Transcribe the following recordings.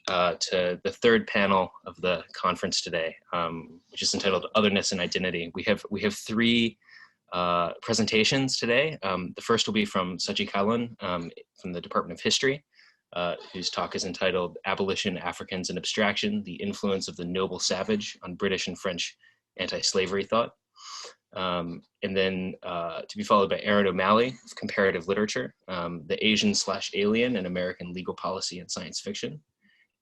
to the third panel of the conference today, which is entitled Otherness and Identity. We have three presentations today. The first will be from Suchait Kahlon from the Department of History, whose talk is entitled Abolition, Africans and Abstraction, the Influence of the Noble Savage on British and French Anti-Slavery Thought. And then to be followed by Erin O'Malley of Comparative Literature, the Asian/Alien in American Legal Policy and Science Fiction,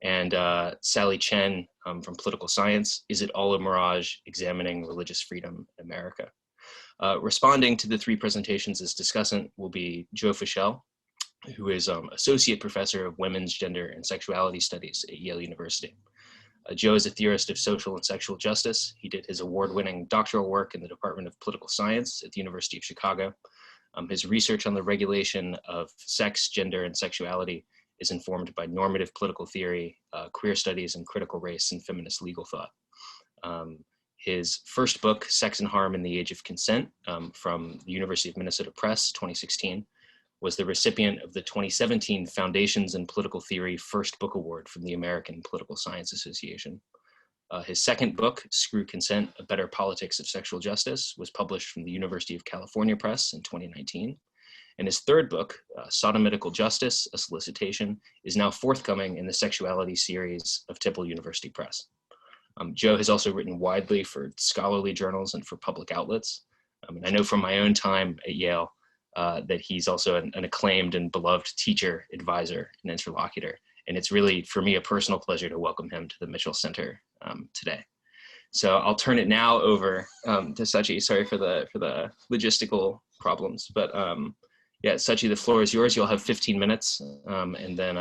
and Sally Chen from Political Science, Is It All a Mirage? Examining Religious Freedom in America. Responding to the three presentations as discussant will be Joe Fischel, who is Associate Professor of Women's Gender and Sexuality Studies at Yale University. Joe is a theorist of social and sexual justice. He did his award-winning doctoral work in the Department of Political Science at the University of Chicago. His research on the regulation of sex, gender, and sexuality is informed by normative political theory, queer studies, and critical race and feminist legal thought. His first book, Sex and Harm in the Age of Consent, from the University of Minnesota Press, 2016, was the recipient of the 2017 Foundations in Political Theory First Book Award from the American Political Science Association. His second book, Screw Consent, A Better Politics of Sexual Justice, was published from the University of California Press in 2019. And his third book, Sodomitical Justice, A Solicitation, is now forthcoming in the Sexuality series of Temple University Press. Joe has also written widely for scholarly journals and for public outlets. And I know from my own time at Yale that he's also an acclaimed and beloved teacher, advisor, and interlocutor. And it's really, for me, a personal pleasure to welcome him to the Mitchell Center today. So I'll turn it now over to Suchait. Sorry for the logistical problems, but yeah, Suchait, the floor is yours. You'll have 15 minutes, and then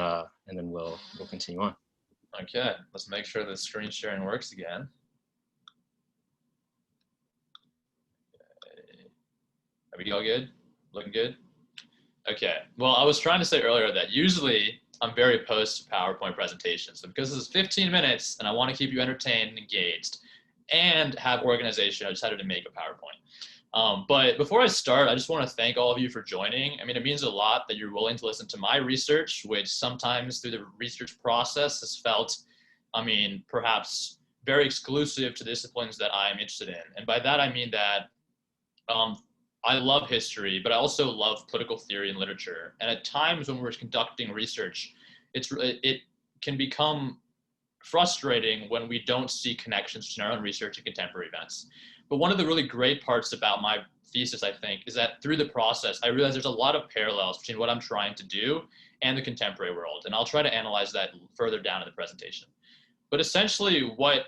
we'll continue on. Okay, let's make sure the screen sharing works again. Okay. Are we all good? Looking good? Okay, well, I was trying to say earlier that usually I'm very opposed to PowerPoint presentations. So because this is 15 minutes and I want to keep you entertained and engaged and have organization, I decided to make a PowerPoint. But before I start, I just want to thank all of you for joining. I mean, it means a lot that you're willing to listen to my research, which sometimes through the research process has felt, I mean, perhaps very exclusive to disciplines that I'm interested in. And by that, I mean that I love history, but I also love political theory and literature. And at times when we're conducting research, it can become frustrating when we don't see connections between our own research and contemporary events. But one of the really great parts about my thesis, I think, is that through the process, I realized there's a lot of parallels between what I'm trying to do and the contemporary world. And I'll try to analyze that further down in the presentation. But essentially what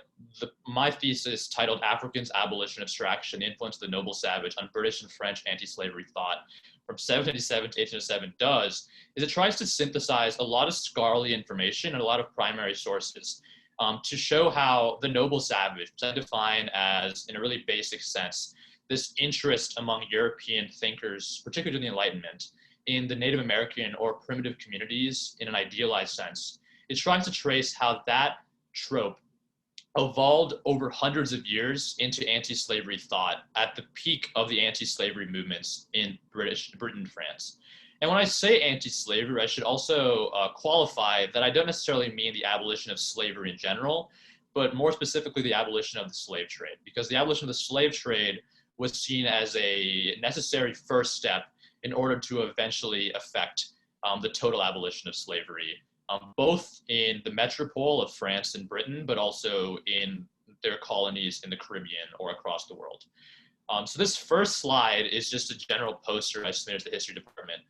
my thesis titled Africans, Abolition, Abstraction, the Influence of the Noble Savage on British and French Anti-Slavery Thought from 1787 to 1807 does is it tries to synthesize a lot of scholarly information and a lot of primary sources to show how the noble savage, which I define as, in a really basic sense, this interest among European thinkers, particularly in the Enlightenment, in the Native American or primitive communities in an idealized sense. It tries to trace how that trope evolved over hundreds of years into anti-slavery thought at the peak of the anti-slavery movements in Britain and France. And when I say anti-slavery, I should also qualify that I don't necessarily mean the abolition of slavery in general, but more specifically the abolition of the slave trade, because the abolition of the slave trade was seen as a necessary first step in order to eventually affect the total abolition of slavery, both in the metropole of France and Britain, but also in their colonies in the Caribbean or across the world. So this first slide is just a general poster I submitted to the history department.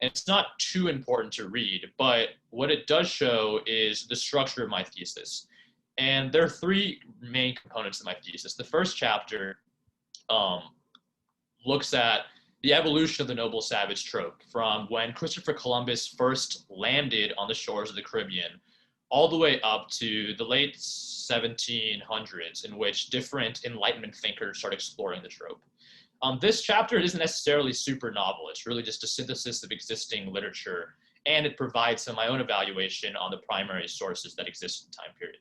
And it's not too important to read, but what it does show is the structure of my thesis. And there are three main components of my thesis. The first chapter looks at the evolution of the noble savage trope from when Christopher Columbus first landed on the shores of the Caribbean all the way up to the late 1700s, in which different Enlightenment thinkers started exploring the trope. This chapter isn't necessarily super novel. It's really just a synthesis of existing literature, and it provides some of my own evaluation on the primary sources that exist in the time period.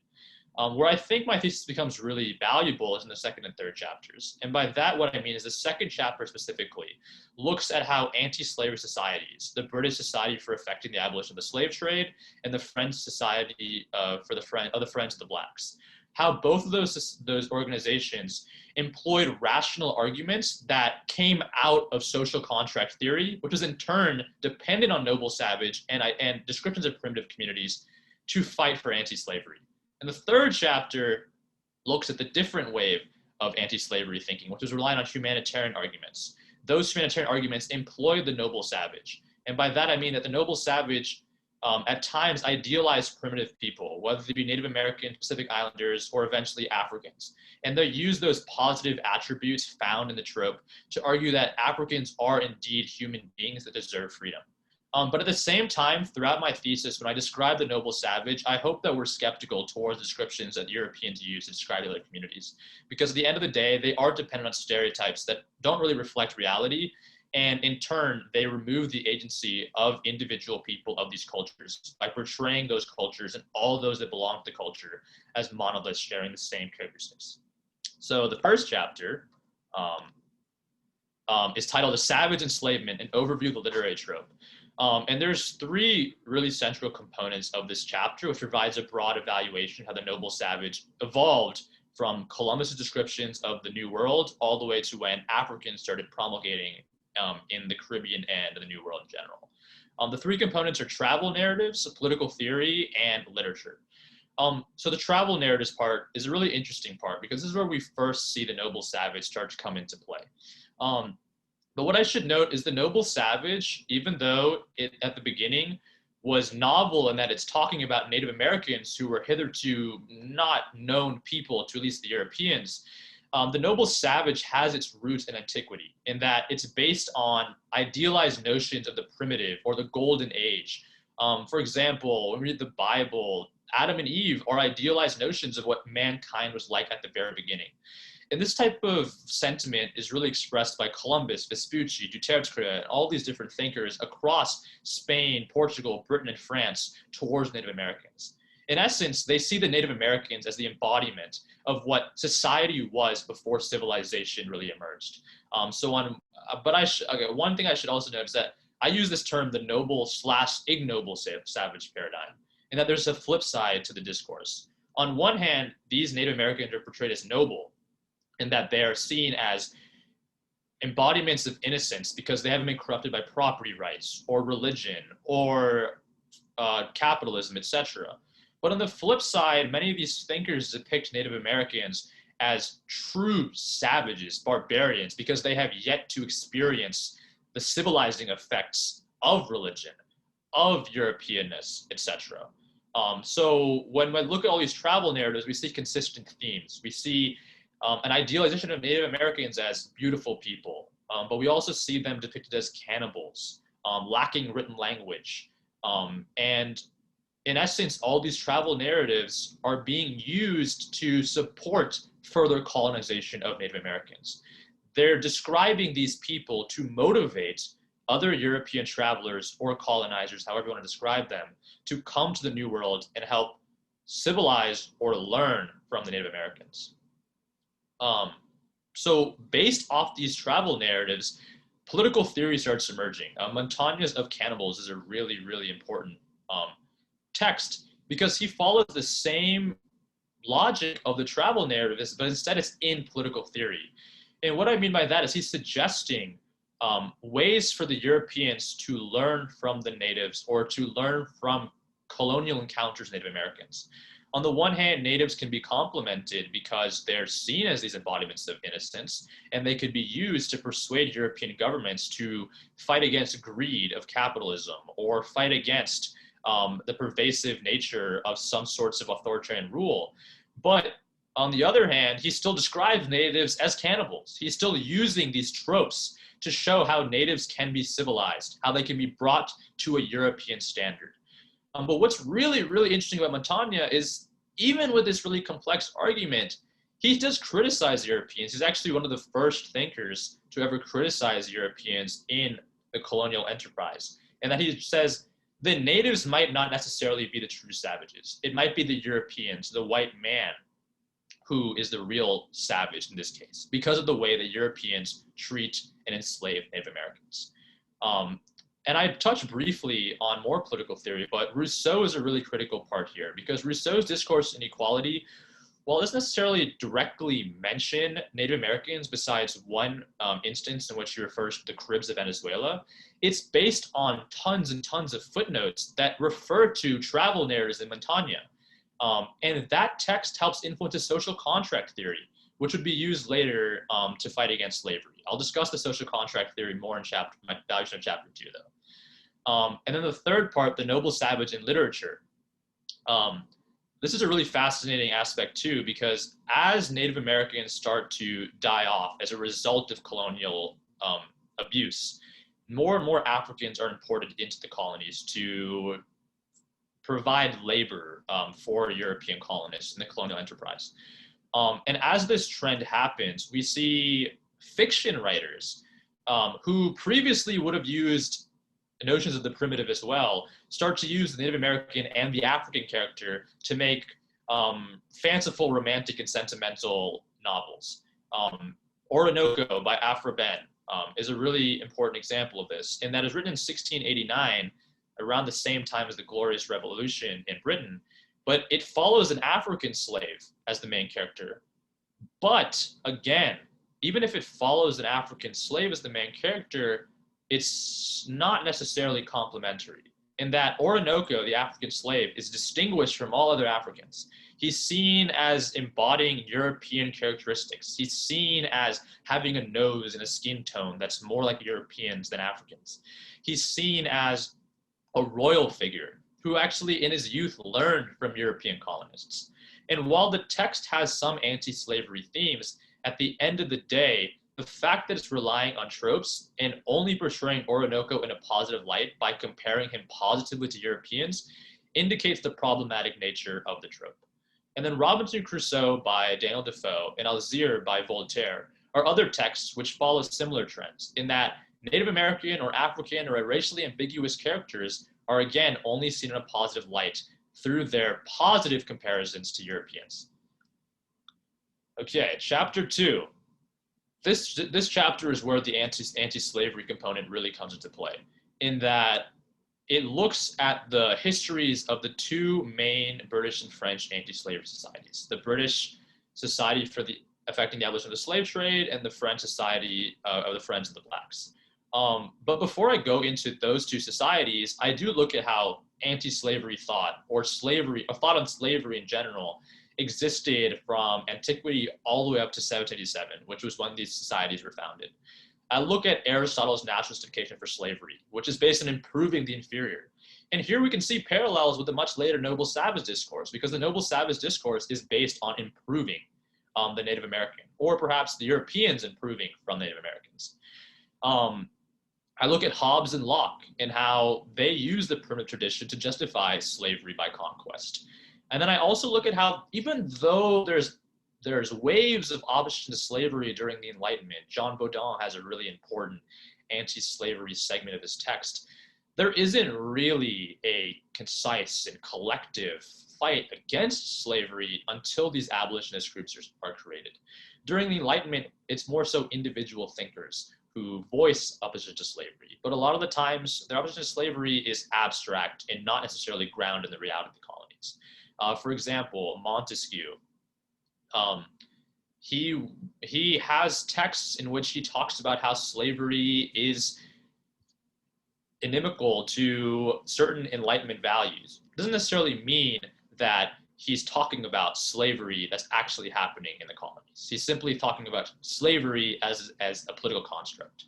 Where I think my thesis becomes really valuable is in the second and third chapters. And by that, what I mean is the second chapter specifically looks at how anti-slavery societies, the British Society for Effecting the Abolition of the Slave Trade and the French Society for the Friends of the Blacks, how both of those organizations employed rational arguments that came out of social contract theory, which was in turn dependent on noble savage and descriptions of primitive communities to fight for anti-slavery. And the third chapter looks at the different wave of anti-slavery thinking, which is relying on humanitarian arguments. Those humanitarian arguments employ the noble savage. And by that, I mean that the noble savage at times idealized primitive people, whether they be Native American, Pacific Islanders, or eventually Africans. And they use those positive attributes found in the trope to argue that Africans are indeed human beings that deserve freedom. But at the same time, throughout my thesis, when I describe the noble savage, I hope that we're skeptical towards the descriptions that Europeans use to describe the other communities. Because at the end of the day, they are dependent on stereotypes that don't really reflect reality. And in turn, they remove the agency of individual people of these cultures by portraying those cultures and all those that belong to the culture as monoliths sharing the same characteristics. So the first chapter is titled "The Savage Enslavement: An Overview of the Literary Trope." And there's three really central components of this chapter, which provides a broad evaluation of how the noble savage evolved from Columbus's descriptions of the New World all the way to when Africans started promulgating in the Caribbean and the New World in general. The three components are travel narratives, political theory, and literature. So the travel narratives part is a really interesting part because this is where we first see the noble savage start to come into play. But what I should note is the noble savage, even though it at the beginning was novel in that it's talking about Native Americans who were hitherto not known people to at least the Europeans, the noble savage has its roots in antiquity in that it's based on idealized notions of the primitive or the golden age. For example, when we read the Bible, Adam and Eve are idealized notions of what mankind was like at the very beginning. And this type of sentiment is really expressed by Columbus, Vespucci, Duterte, and all these different thinkers across Spain, Portugal, Britain, and France towards Native Americans. In essence, they see the Native Americans as the embodiment of what society was before civilization really emerged. One thing I should also note is that I use this term, the noble/ignoble savage paradigm, and that there's a flip side to the discourse. On one hand, these Native Americans are portrayed as noble, in that they are seen as embodiments of innocence because they haven't been corrupted by property rights or religion or capitalism, etc. But on the flip side, many of these thinkers depict Native Americans as true savages, barbarians, because they have yet to experience the civilizing effects of religion, of Europeanness, etc. So when we look at all these travel narratives, we see consistent themes. We see an idealization of Native Americans as beautiful people, but we also see them depicted as cannibals, lacking written language. And in essence, all these travel narratives are being used to support further colonization of Native Americans. They're describing these people to motivate other European travelers or colonizers, however you want to describe them, to come to the New World and help civilize or learn from the Native Americans. So based off these travel narratives, political theory starts emerging. Montañas of Cannibals is a really, really important text because he follows the same logic of the travel narratives, but instead it's in political theory. And what I mean by that is he's suggesting ways for the Europeans to learn from the natives or to learn from colonial encounters with Native Americans. On the one hand, natives can be complimented because they're seen as these embodiments of innocence, and they could be used to persuade European governments to fight against greed of capitalism or fight against the pervasive nature of some sorts of authoritarian rule. But on the other hand, he still describes natives as cannibals. He's still using these tropes to show how natives can be civilized, how they can be brought to a European standard. But what's really, really interesting about Montaña is even with this really complex argument, he does criticize Europeans. He's actually one of the first thinkers to ever criticize Europeans in the colonial enterprise. And that he says, the natives might not necessarily be the true savages. It might be the Europeans, the white man, who is the real savage in this case, because of the way that Europeans treat and enslave Native Americans. And I touched briefly on more political theory, but Rousseau is a really critical part here, because Rousseau's discourse on equality, while it doesn't necessarily directly mention Native Americans, besides one instance in which he refers to the Caribs of Venezuela, it's based on tons and tons of footnotes that refer to travel narratives in Montaigne. And that text helps influence a social contract theory, which would be used later to fight against slavery. I'll discuss the social contract theory more in my evaluation of chapter 2, though. And then the third part, the noble savage in literature. This is a really fascinating aspect too, because as Native Americans start to die off as a result of colonial abuse, more and more Africans are imported into the colonies to provide labor for European colonists in the colonial enterprise. And as this trend happens, we see fiction writers who previously would have used notions of the primitive as well, start to use the Native American and the African character to make fanciful, romantic, and sentimental novels. Orinoco by Aphra Behn is a really important example of this, and that is written in 1689, around the same time as the Glorious Revolution in Britain, but it follows an African slave as the main character. But again, even if it follows an African slave as the main character, it's not necessarily complementary, in that Orinoco, the African slave, is distinguished from all other Africans. He's seen as embodying European characteristics. He's seen as having a nose and a skin tone that's more like Europeans than Africans. He's seen as a royal figure who actually in his youth learned from European colonists. And while the text has some anti-slavery themes, at the end of the day, the fact that it's relying on tropes and only portraying Orinoco in a positive light by comparing him positively to Europeans indicates the problematic nature of the trope. And then Robinson Crusoe by Daniel Defoe and Alzire by Voltaire are other texts which follow similar trends, in that Native American or African or racially ambiguous characters are again only seen in a positive light through their positive comparisons to Europeans. Okay, chapter 2. This chapter is where the anti-slavery component really comes into play, in that it looks at the histories of the two main British and French anti-slavery societies, the British Society for the Affecting the Abolition of the Slave Trade and the French Society of the Friends of the Blacks. But before I go into those two societies, I do look at how anti-slavery thought, or slavery, or thought on slavery in general, existed from antiquity all the way up to 1787, which was when these societies were founded. I look at Aristotle's natural justification for slavery, which is based on improving the inferior. And here we can see parallels with the much later noble savage discourse, because the noble savage discourse is based on improving the Native American, or perhaps the Europeans improving from Native Americans. I look at Hobbes and Locke and how they use the primitive tradition to justify slavery by conquest. And then I also look at how, even though there's waves of opposition to slavery during the Enlightenment, Jean Baudin has a really important anti-slavery segment of his text, there isn't really a concise and collective fight against slavery until these abolitionist groups are created. During the Enlightenment, it's more so individual thinkers who voice opposition to slavery. But a lot of the times, their opposition to slavery is abstract and not necessarily grounded in the reality of the colonies. For example, Montesquieu, he has texts in which he talks about how slavery is inimical to certain Enlightenment values. It doesn't necessarily mean that he's talking about slavery that's actually happening in the colonies. He's simply talking about slavery as a political construct.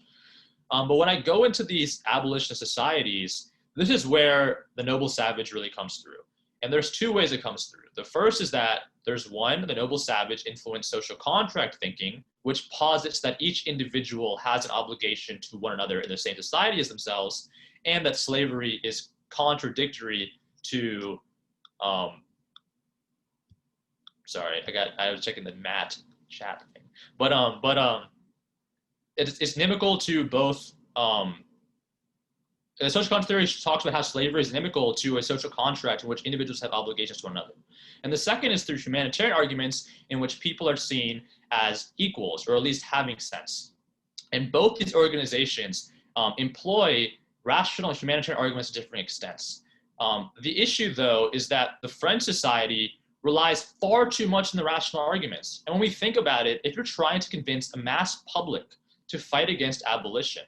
But when I go into these abolitionist societies, this is where the noble savage really comes through. And there's two ways it comes through. The first is that there's one, the noble savage influenced social contract thinking, which posits that each individual has an obligation to one another in the same society as themselves, and that slavery is contradictory to, sorry, I was checking the Matt chat thing, but it's inimical to both The social contract theory talks about how slavery is inimical to a social contract in which individuals have obligations to one another. And the second is through humanitarian arguments in which people are seen as equals, or at least having sense. And both these organizations employ rational humanitarian arguments to different extents. The issue, though, is that the French society relies far too much on the rational arguments. And when we think about it, if you're trying to convince a mass public to fight against abolition,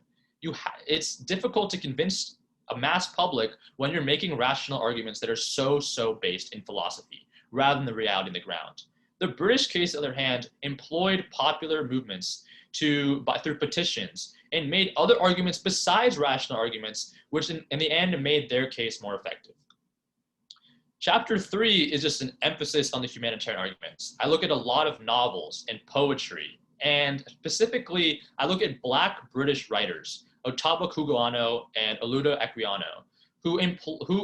it's difficult to convince a mass public when you're making rational arguments that are so based in philosophy rather than the reality on the ground. The British case, on the other hand, employed popular movements through petitions and made other arguments besides rational arguments, which in the end made their case more effective. Chapter 3 is just an emphasis on the humanitarian arguments. I look at a lot of novels and poetry, and specifically, I look at Black British writers, Otabo Cugoano and Oluda Equiano, who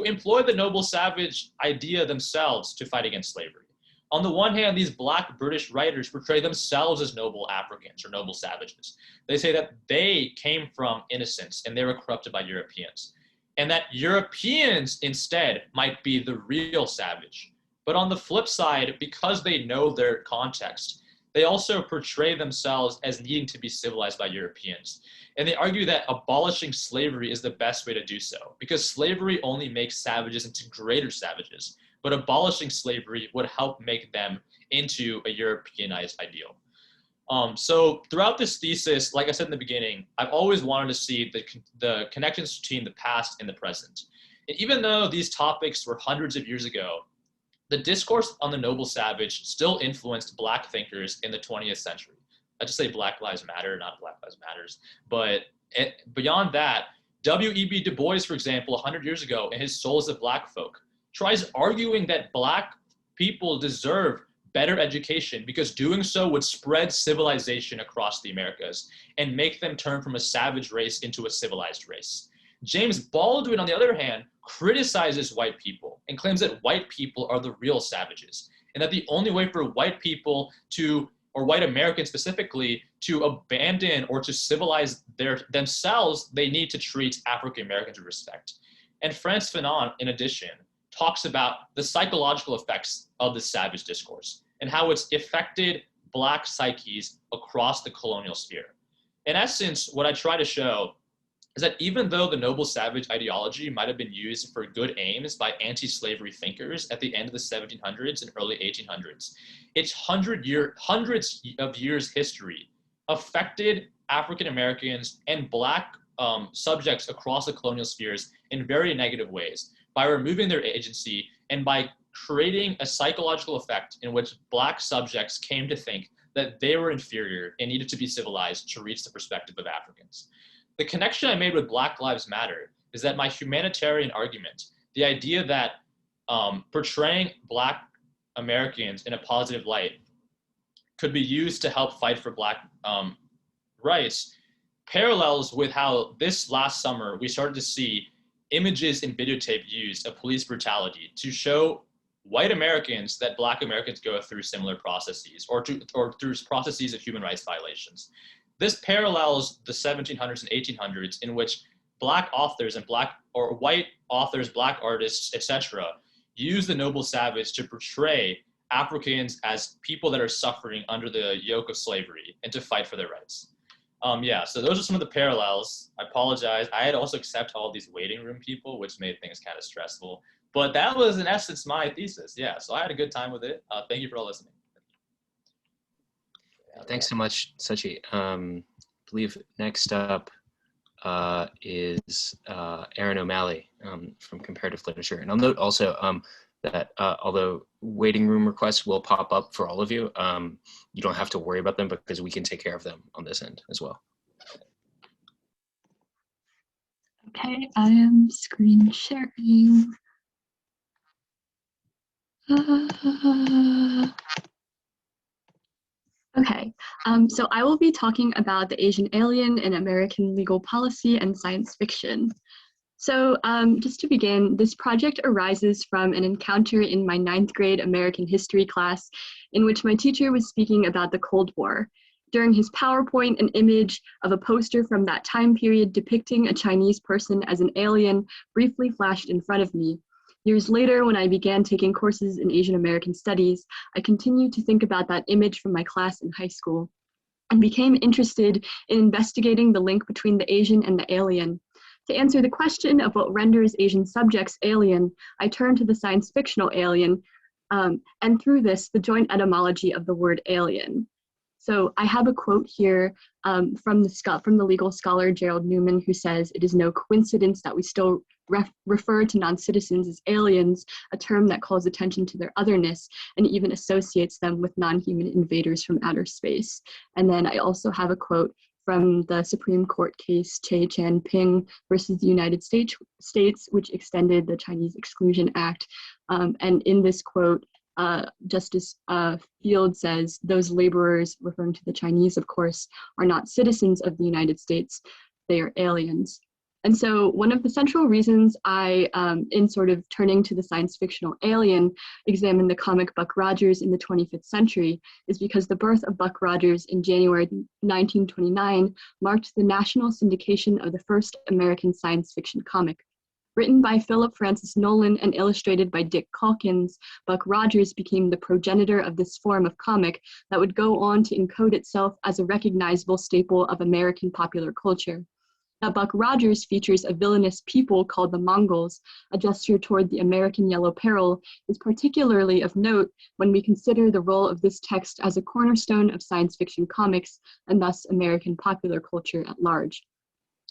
employ the noble savage idea themselves to fight against slavery. On the one hand, these Black British writers portray themselves as noble Africans or noble savages. They say that they came from innocence and they were corrupted by Europeans, and that Europeans instead might be the real savage. But on the flip side, because they know their context, they also portray themselves as needing to be civilized by Europeans. And they argue that abolishing slavery is the best way to do so, because slavery only makes savages into greater savages, but abolishing slavery would help make them into a Europeanized ideal. So throughout this thesis, like I said in the beginning, I've always wanted to see the connections between the past and the present. And even though these topics were hundreds of years ago, the discourse on the noble savage still influenced Black thinkers in the 20th century. I just say Black Lives Matter, not Black Lives Matters. But beyond that, W.E.B. Du Bois, for example, 100 years ago, in his Souls of Black Folk, tries arguing that Black people deserve better education because doing so would spread civilization across the Americas and make them turn from a savage race into a civilized race. James Baldwin, on the other hand, criticizes white people and claims that white people are the real savages, and that the only way for white people to, or white Americans specifically, to abandon or to civilize themselves, they need to treat African Americans with respect. And Frantz Fanon, in addition, talks about the psychological effects of the savage discourse and how it's affected Black psyches across the colonial sphere. In essence, what I try to show is that even though the noble savage ideology might have been used for good aims by anti-slavery thinkers at the end of the 1700s and early 1800s, its hundreds of years history affected African Americans and Black subjects across the colonial spheres in very negative ways by removing their agency and by creating a psychological effect in which Black subjects came to think that they were inferior and needed to be civilized to reach the perspective of Africans. The connection I made with Black Lives Matter is that my humanitarian argument, the idea that portraying Black Americans in a positive light could be used to help fight for Black rights, parallels with how this last summer we started to see images and videotape used of police brutality to show white Americans that Black Americans go through similar processes or through processes of human rights violations. This parallels the 1700s and 1800s in which Black authors and white authors, Black artists, etc., use the noble savage to portray Africans as people that are suffering under the yoke of slavery and to fight for their rights. So those are some of the parallels. I apologize. I had to also accept all these waiting room people, which made things kind of stressful. But that was, in essence, my thesis. Yeah, so I had a good time with it. Thank you for all listening. Thanks so much, Suchait. I believe next up is Erin O'Malley from Comparative Literature. And I'll note also that although waiting room requests will pop up for all of you, you don't have to worry about them because we can take care of them on this end as well. Okay, I am screen sharing. Okay, so I will be talking about the Asian alien in American legal policy and science fiction. So just to begin, this project arises from an encounter in my 9th grade American history class in which my teacher was speaking about the Cold War. During his PowerPoint, an image of a poster from that time period depicting a Chinese person as an alien briefly flashed in front of me. Years later, when I began taking courses in Asian American Studies, I continued to think about that image from my class in high school and became interested in investigating the link between the Asian and the alien. To answer the question of what renders Asian subjects alien, I turned to the science fictional alien, and through this, the joint etymology of the word alien. So I have a quote here from the legal scholar Gerald Newman, who says, "It is no coincidence that we still refer to non-citizens as aliens, a term that calls attention to their otherness and even associates them with non-human invaders from outer space." And then I also have a quote from the Supreme Court case Chen versus the United States, which extended the Chinese Exclusion Act. And in this quote, Justice Field says, "Those laborers," referring to the Chinese, of course, "are not citizens of the United States, they are aliens." And so one of the central reasons I, in sort of turning to the science fictional alien, examine the comic Buck Rogers in the 25th century is because the birth of Buck Rogers in January 1929 marked the national syndication of the first American science fiction comic. Written by Philip Francis Nolan and illustrated by Dick Calkins, Buck Rogers became the progenitor of this form of comic that would go on to encode itself as a recognizable staple of American popular culture. That Buck Rogers features a villainous people called the Mongols, a gesture toward the American Yellow Peril, is particularly of note when we consider the role of this text as a cornerstone of science fiction comics and thus American popular culture at large.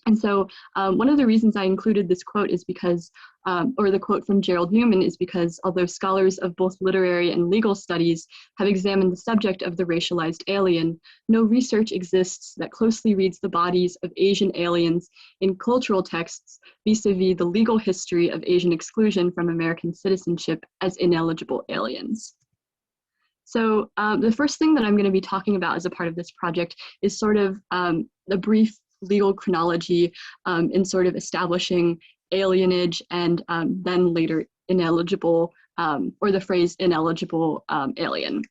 And so one of the reasons I included this quote is because, or the quote from Gerald Newman is because although scholars of both literary and legal studies have examined the subject of the racialized alien, no research exists that closely reads the bodies of Asian aliens in cultural texts vis-a-vis the legal history of Asian exclusion from American citizenship as ineligible aliens. So the first thing that I'm going to be talking about as a part of this project is sort of the brief legal chronology in sort of establishing alienage and then later ineligible, or the phrase ineligible alien.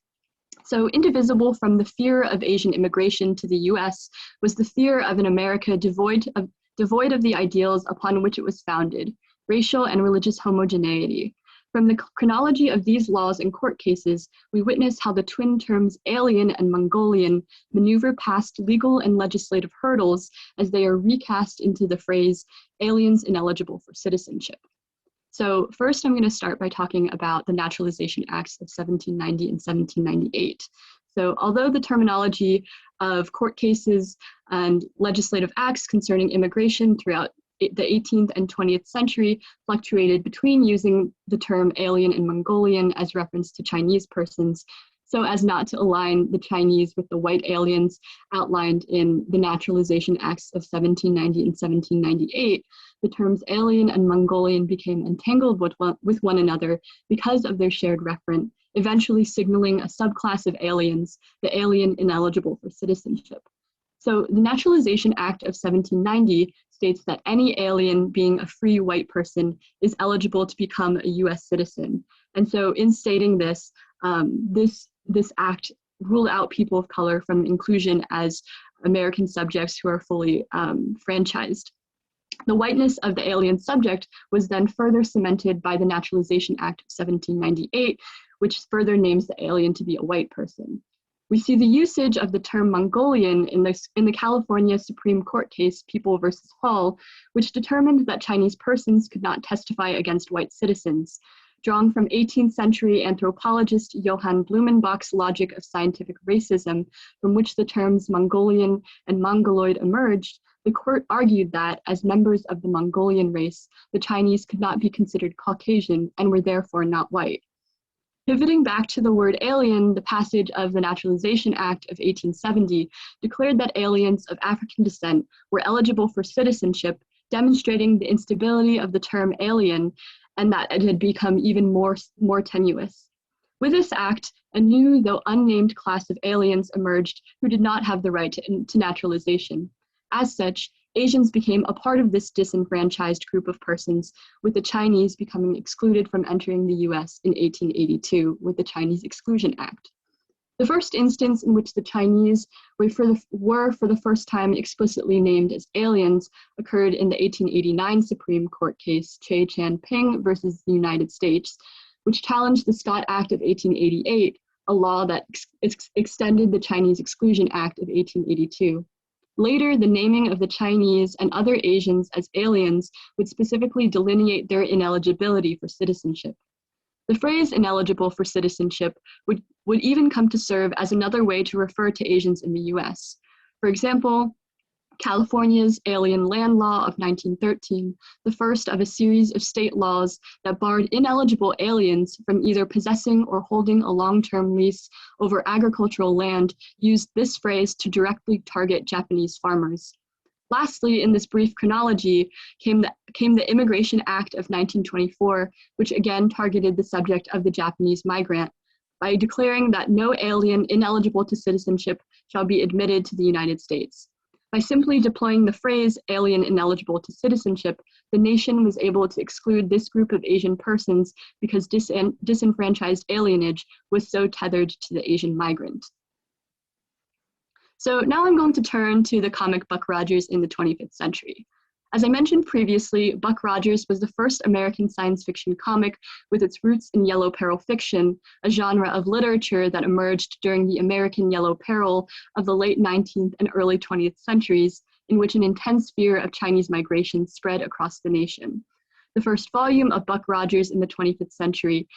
So indivisible from the fear of Asian immigration to the US was the fear of an America devoid of the ideals upon which it was founded, racial and religious homogeneity. From the chronology of these laws and court cases, we witness how the twin terms alien and Mongolian maneuver past legal and legislative hurdles as they are recast into the phrase aliens ineligible for citizenship. So first, I'm going to start by talking about the Naturalization Acts of 1790 and 1798. So although the terminology of court cases and legislative acts concerning immigration throughout the 18th and 20th century fluctuated between using the term alien and Mongolian as reference to Chinese persons, so as not to align the Chinese with the white aliens outlined in the Naturalization Acts of 1790 and 1798, the terms alien and Mongolian became entangled with one another because of their shared referent, eventually signaling a subclass of aliens, the alien ineligible for citizenship. So the Naturalization Act of 1790 states that any alien being a free white person is eligible to become a US citizen. And so in stating this, this act ruled out people of color from inclusion as American subjects who are fully franchised. The whiteness of the alien subject was then further cemented by the Naturalization Act of 1798, which further names the alien to be a white person. We see the usage of the term Mongolian in the California Supreme Court case People versus Hall, which determined that Chinese persons could not testify against white citizens. Drawn from 18th century anthropologist Johann Blumenbach's logic of scientific racism, from which the terms Mongolian and Mongoloid emerged, the court argued that, as members of the Mongolian race, the Chinese could not be considered Caucasian and were therefore not white. Pivoting back to the word alien, the passage of the Naturalization Act of 1870 declared that aliens of African descent were eligible for citizenship, demonstrating the instability of the term alien and that it had become even more tenuous. With this act, a new, though unnamed class of aliens emerged who did not have the right to naturalization. As such, Asians became a part of this disenfranchised group of persons, with the Chinese becoming excluded from entering the US in 1882 with the Chinese Exclusion Act. The first instance in which the Chinese were for the first time explicitly named as aliens occurred in the 1889 Supreme Court case Chan Ping versus the United States, which challenged the Scott Act of 1888, a law that extended the Chinese Exclusion Act of 1882. Later, the naming of the Chinese and other Asians as aliens would specifically delineate their ineligibility for citizenship. The phrase ineligible for citizenship would even come to serve as another way to refer to Asians in the US. For example, California's Alien Land Law of 1913, the first of a series of state laws that barred ineligible aliens from either possessing or holding a long-term lease over agricultural land, used this phrase to directly target Japanese farmers. Lastly, in this brief chronology, came the Immigration Act of 1924, which again targeted the subject of the Japanese migrant by declaring that no alien ineligible to citizenship shall be admitted to the United States. By simply deploying the phrase alien ineligible to citizenship, the nation was able to exclude this group of Asian persons because disenfranchised alienage was so tethered to the Asian migrant. So now I'm going to turn to the comic Buck Rogers in the 25th century. As I mentioned previously, Buck Rogers was the first American science fiction comic with its roots in yellow peril fiction, a genre of literature that emerged during the American yellow peril of the late 19th and early 20th centuries, in which an intense fear of Chinese migration spread across the nation. The first volume of Buck Rogers in the 25th century,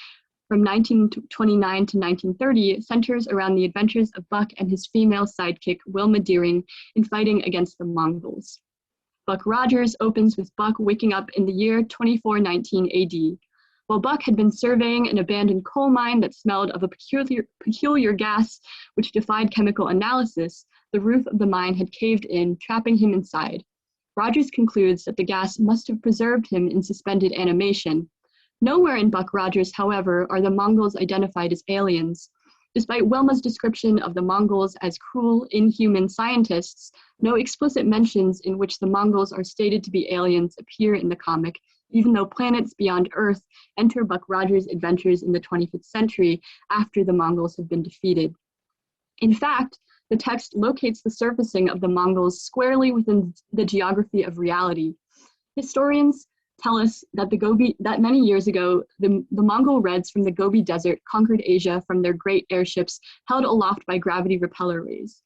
from 1929 to 1930, centers around the adventures of Buck and his female sidekick, Wilma Deering, in fighting against the Mongols. Buck Rogers opens with Buck waking up in the year 2419 AD. While Buck had been surveying an abandoned coal mine that smelled of a peculiar gas which defied chemical analysis, the roof of the mine had caved in, trapping him inside. Rogers concludes that the gas must have preserved him in suspended animation. Nowhere in Buck Rogers, however, are the Mongols identified as aliens. Despite Wilma's description of the Mongols as cruel, inhuman scientists, no explicit mentions in which the Mongols are stated to be aliens appear in the comic, even though planets beyond Earth enter Buck Rogers' adventures in the 25th century after the Mongols have been defeated. In fact, the text locates the surfacing of the Mongols squarely within the geography of reality. Historians tell us that that many years ago, the Mongol Reds from the Gobi Desert conquered Asia from their great airships held aloft by gravity repeller rays.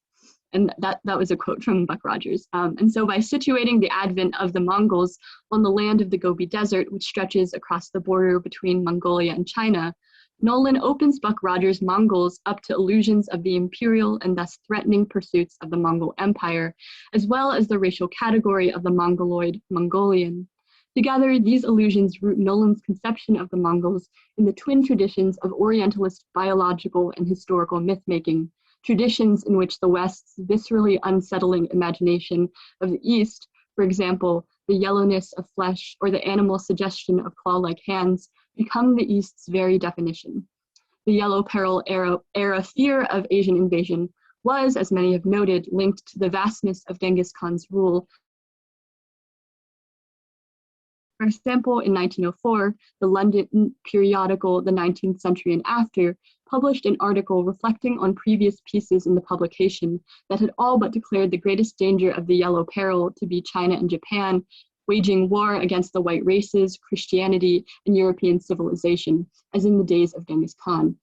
And that was a quote from Buck Rogers. And so by situating the advent of the Mongols on the land of the Gobi Desert, which stretches across the border between Mongolia and China, Nolan opens Buck Rogers' Mongols up to illusions of the imperial and thus threatening pursuits of the Mongol Empire, as well as the racial category of the Mongoloid Mongolian. Together, these illusions root Nolan's conception of the Mongols in the twin traditions of Orientalist biological and historical myth-making, traditions in which the West's viscerally unsettling imagination of the East, for example, the yellowness of flesh or the animal suggestion of claw-like hands, become the East's very definition. The Yellow Peril era fear of Asian invasion was, as many have noted, linked to the vastness of Genghis Khan's rule. For example, in 1904, the London periodical The 19th Century and After published an article reflecting on previous pieces in the publication that had all but declared the greatest danger of the Yellow Peril to be China and Japan, waging war against the white races, Christianity, and European civilization, as in the days of Genghis Khan.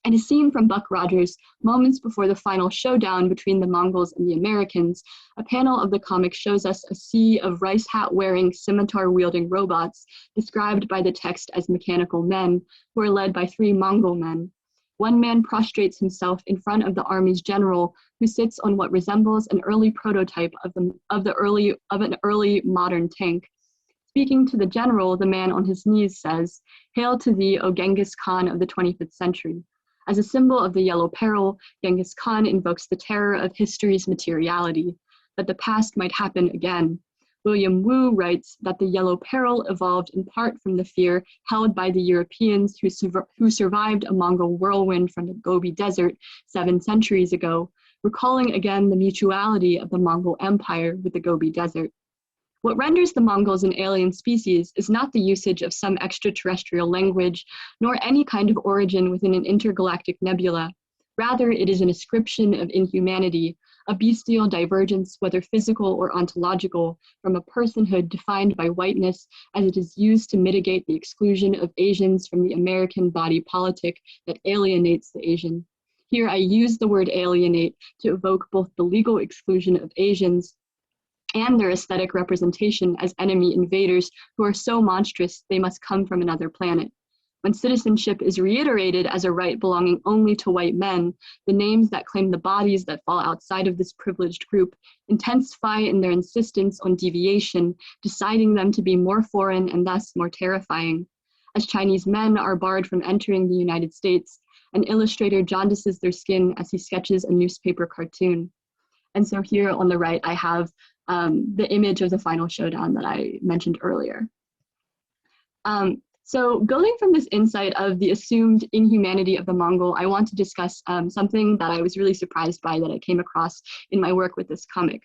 And as seen from Buck Rogers, moments before the final showdown between the Mongols and the Americans, a panel of the comic shows us a sea of rice hat-wearing, scimitar-wielding robots, described by the text as mechanical men, who are led by 3 Mongol men. One man prostrates himself in front of the army's general, who sits on what resembles an early prototype of an early modern tank. Speaking to the general, the man on his knees says, "Hail to thee, O Genghis Khan of the 25th century." As a symbol of the Yellow Peril, Genghis Khan invokes the terror of history's materiality, that the past might happen again. William Wu writes that the Yellow Peril evolved in part from the fear held by the Europeans who survived a Mongol whirlwind from the Gobi Desert 7 centuries ago, recalling again the mutuality of the Mongol Empire with the Gobi Desert. What renders the Mongols an alien species is not the usage of some extraterrestrial language, nor any kind of origin within an intergalactic nebula. Rather, it is an ascription of inhumanity, a bestial divergence, whether physical or ontological, from a personhood defined by whiteness as it is used to mitigate the exclusion of Asians from the American body politic that alienates the Asian. Here I use the word alienate to evoke both the legal exclusion of Asians and their aesthetic representation as enemy invaders who are so monstrous they must come from another planet. When citizenship is reiterated as a right belonging only to white men, the names that claim the bodies that fall outside of this privileged group intensify in their insistence on deviation, deciding them to be more foreign and thus more terrifying. As Chinese men are barred from entering the United States, an illustrator jaundices their skin as he sketches a newspaper cartoon. And so here on the right, I have the image of the final showdown that I mentioned earlier. So building from this insight of the assumed inhumanity of the Mongol, I want to discuss something that I was really surprised by that I came across in my work with this comic.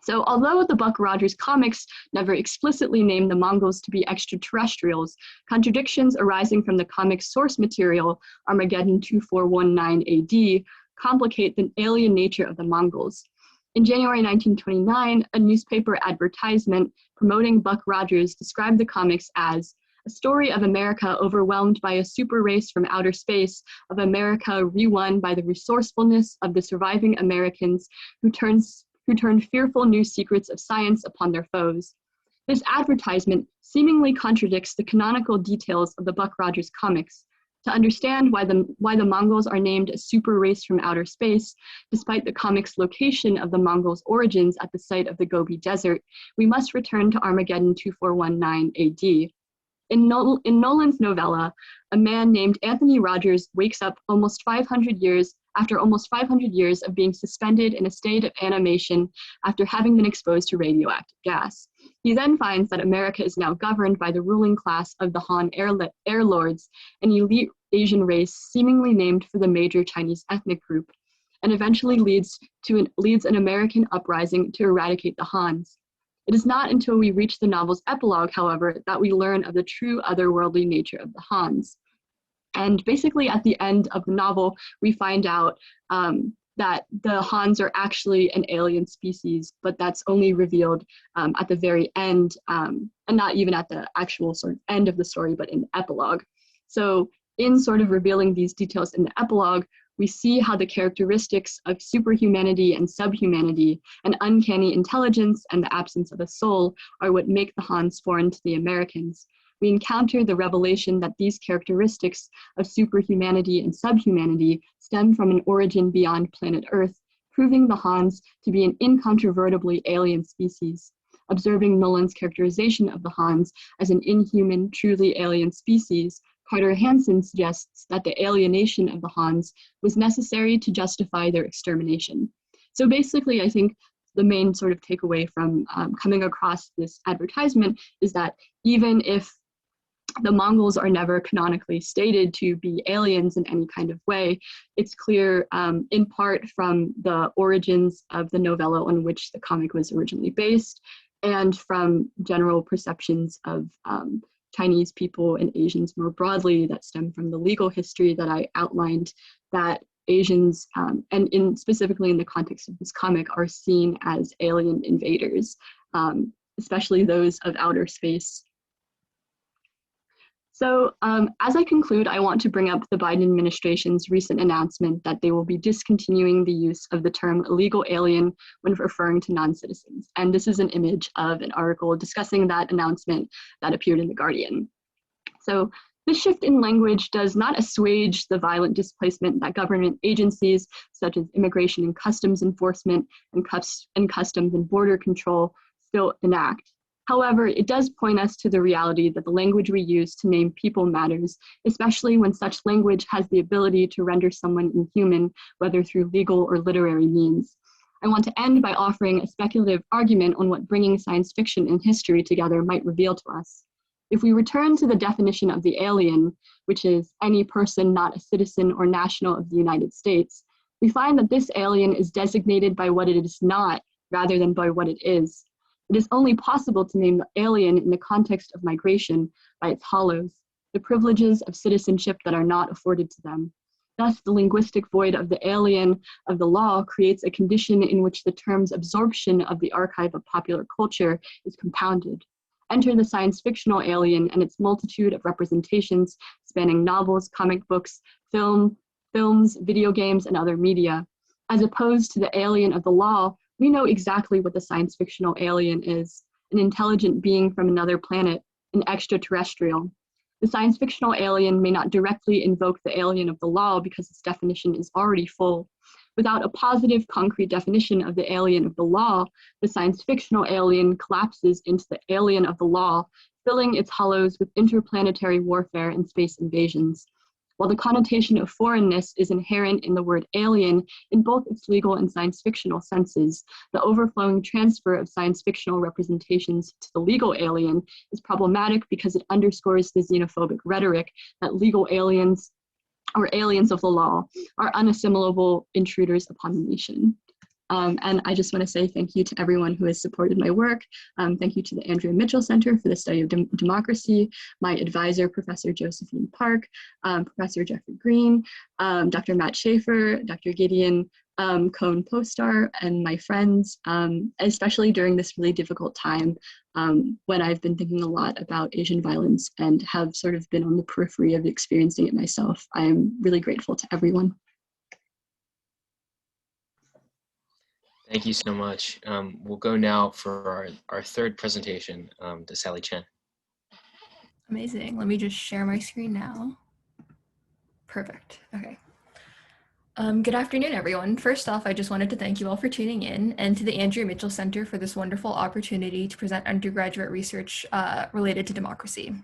So although the Buck Rogers comics never explicitly name the Mongols to be extraterrestrials, contradictions arising from the comic's source material, Armageddon 2419 AD, complicate the alien nature of the Mongols. In January 1929, a newspaper advertisement promoting Buck Rogers described the comics as a story of America overwhelmed by a super race from outer space, of America re-won by the resourcefulness of the surviving Americans who turned fearful new secrets of science upon their foes. This advertisement seemingly contradicts the canonical details of the Buck Rogers comics. To understand why the Mongols are named a super race from outer space, despite the comic's location of the Mongols' origins at the site of the Gobi Desert, we must return to Armageddon 2419 AD. In Nolan's novella, a man named Anthony Rogers wakes up after almost 500 years of being suspended in a state of animation after having been exposed to radioactive gas. He then finds that America is now governed by the ruling class of the Han Air Lords, an elite Asian race seemingly named for the major Chinese ethnic group, and eventually leads an American uprising to eradicate the Hans. It is not until we reach the novel's epilogue, however, that we learn of the true otherworldly nature of the Hans. And basically at the end of the novel, we find out that the Hans are actually an alien species, but that's only revealed at the very end, and not even at the actual sort of end of the story, but in the epilogue. So in sort of revealing these details in the epilogue, we see how the characteristics of superhumanity and subhumanity, and uncanny intelligence and the absence of a soul are what make the Hans foreign to the Americans. We encounter the revelation that these characteristics of superhumanity and subhumanity stem from an origin beyond planet Earth, proving the Hans to be an incontrovertibly alien species. Observing Nolan's characterization of the Hans as an inhuman, truly alien species, Carter Hansen suggests that the alienation of the Hans was necessary to justify their extermination. So basically, I think the main sort of takeaway from coming across this advertisement is that even if the Mongols are never canonically stated to be aliens in any kind of way, it's clear in part from the origins of the novella on which the comic was originally based, and from general perceptions of Chinese people and Asians more broadly that stem from the legal history that I outlined, that Asians, and specifically in the context of this comic, are seen as alien invaders, especially those of outer space. So as I conclude, I want to bring up the Biden administration's recent announcement that they will be discontinuing the use of the term illegal alien when referring to non-citizens. And this is an image of an article discussing that announcement that appeared in The Guardian. So this shift in language does not assuage the violent displacement that government agencies such as Immigration and Customs Enforcement and Customs and Border Control still enact. However, it does point us to the reality that the language we use to name people matters, especially when such language has the ability to render someone inhuman, whether through legal or literary means. I want to end by offering a speculative argument on what bringing science fiction and history together might reveal to us. If we return to the definition of the alien, which is any person not a citizen or national of the United States, we find that this alien is designated by what it is not rather than by what it is. It is only possible to name the alien in the context of migration by its hollows, the privileges of citizenship that are not afforded to them. Thus, the linguistic void of the alien of the law creates a condition in which the term's absorption of the archive of popular culture is compounded. Enter the science fictional alien and its multitude of representations spanning novels, comic books, films, video games, and other media. As opposed to the alien of the law, we know exactly what the science fictional alien is: an intelligent being from another planet, an extraterrestrial. The science fictional alien may not directly invoke the alien of the law because its definition is already full. Without a positive, concrete definition of the alien of the law, the science fictional alien collapses into the alien of the law, filling its hollows with interplanetary warfare and space invasions. While the connotation of foreignness is inherent in the word alien in both its legal and science fictional senses, the overflowing transfer of science fictional representations to the legal alien is problematic because it underscores the xenophobic rhetoric that legal aliens or aliens of the law are unassimilable intruders upon the nation. And I just want to say thank you to everyone who has supported my work. Thank you to the Andrea Mitchell Center for the Study of Democracy, my advisor, Professor Josephine Park, Professor Jeffrey Green, Dr. Matt Schaefer, Dr. Gideon Cohn Postar, and my friends, especially during this really difficult time when I've been thinking a lot about Asian violence and have sort of been on the periphery of experiencing it myself. I'm really grateful to everyone. Thank you so much. We'll go now for our third presentation to Sally Chen. Amazing. Let me just share my screen now. Perfect. Okay. Good afternoon, everyone. First off, I just wanted to thank you all for tuning in, and to the Andrea Mitchell Center for this wonderful opportunity to present undergraduate research related to democracy.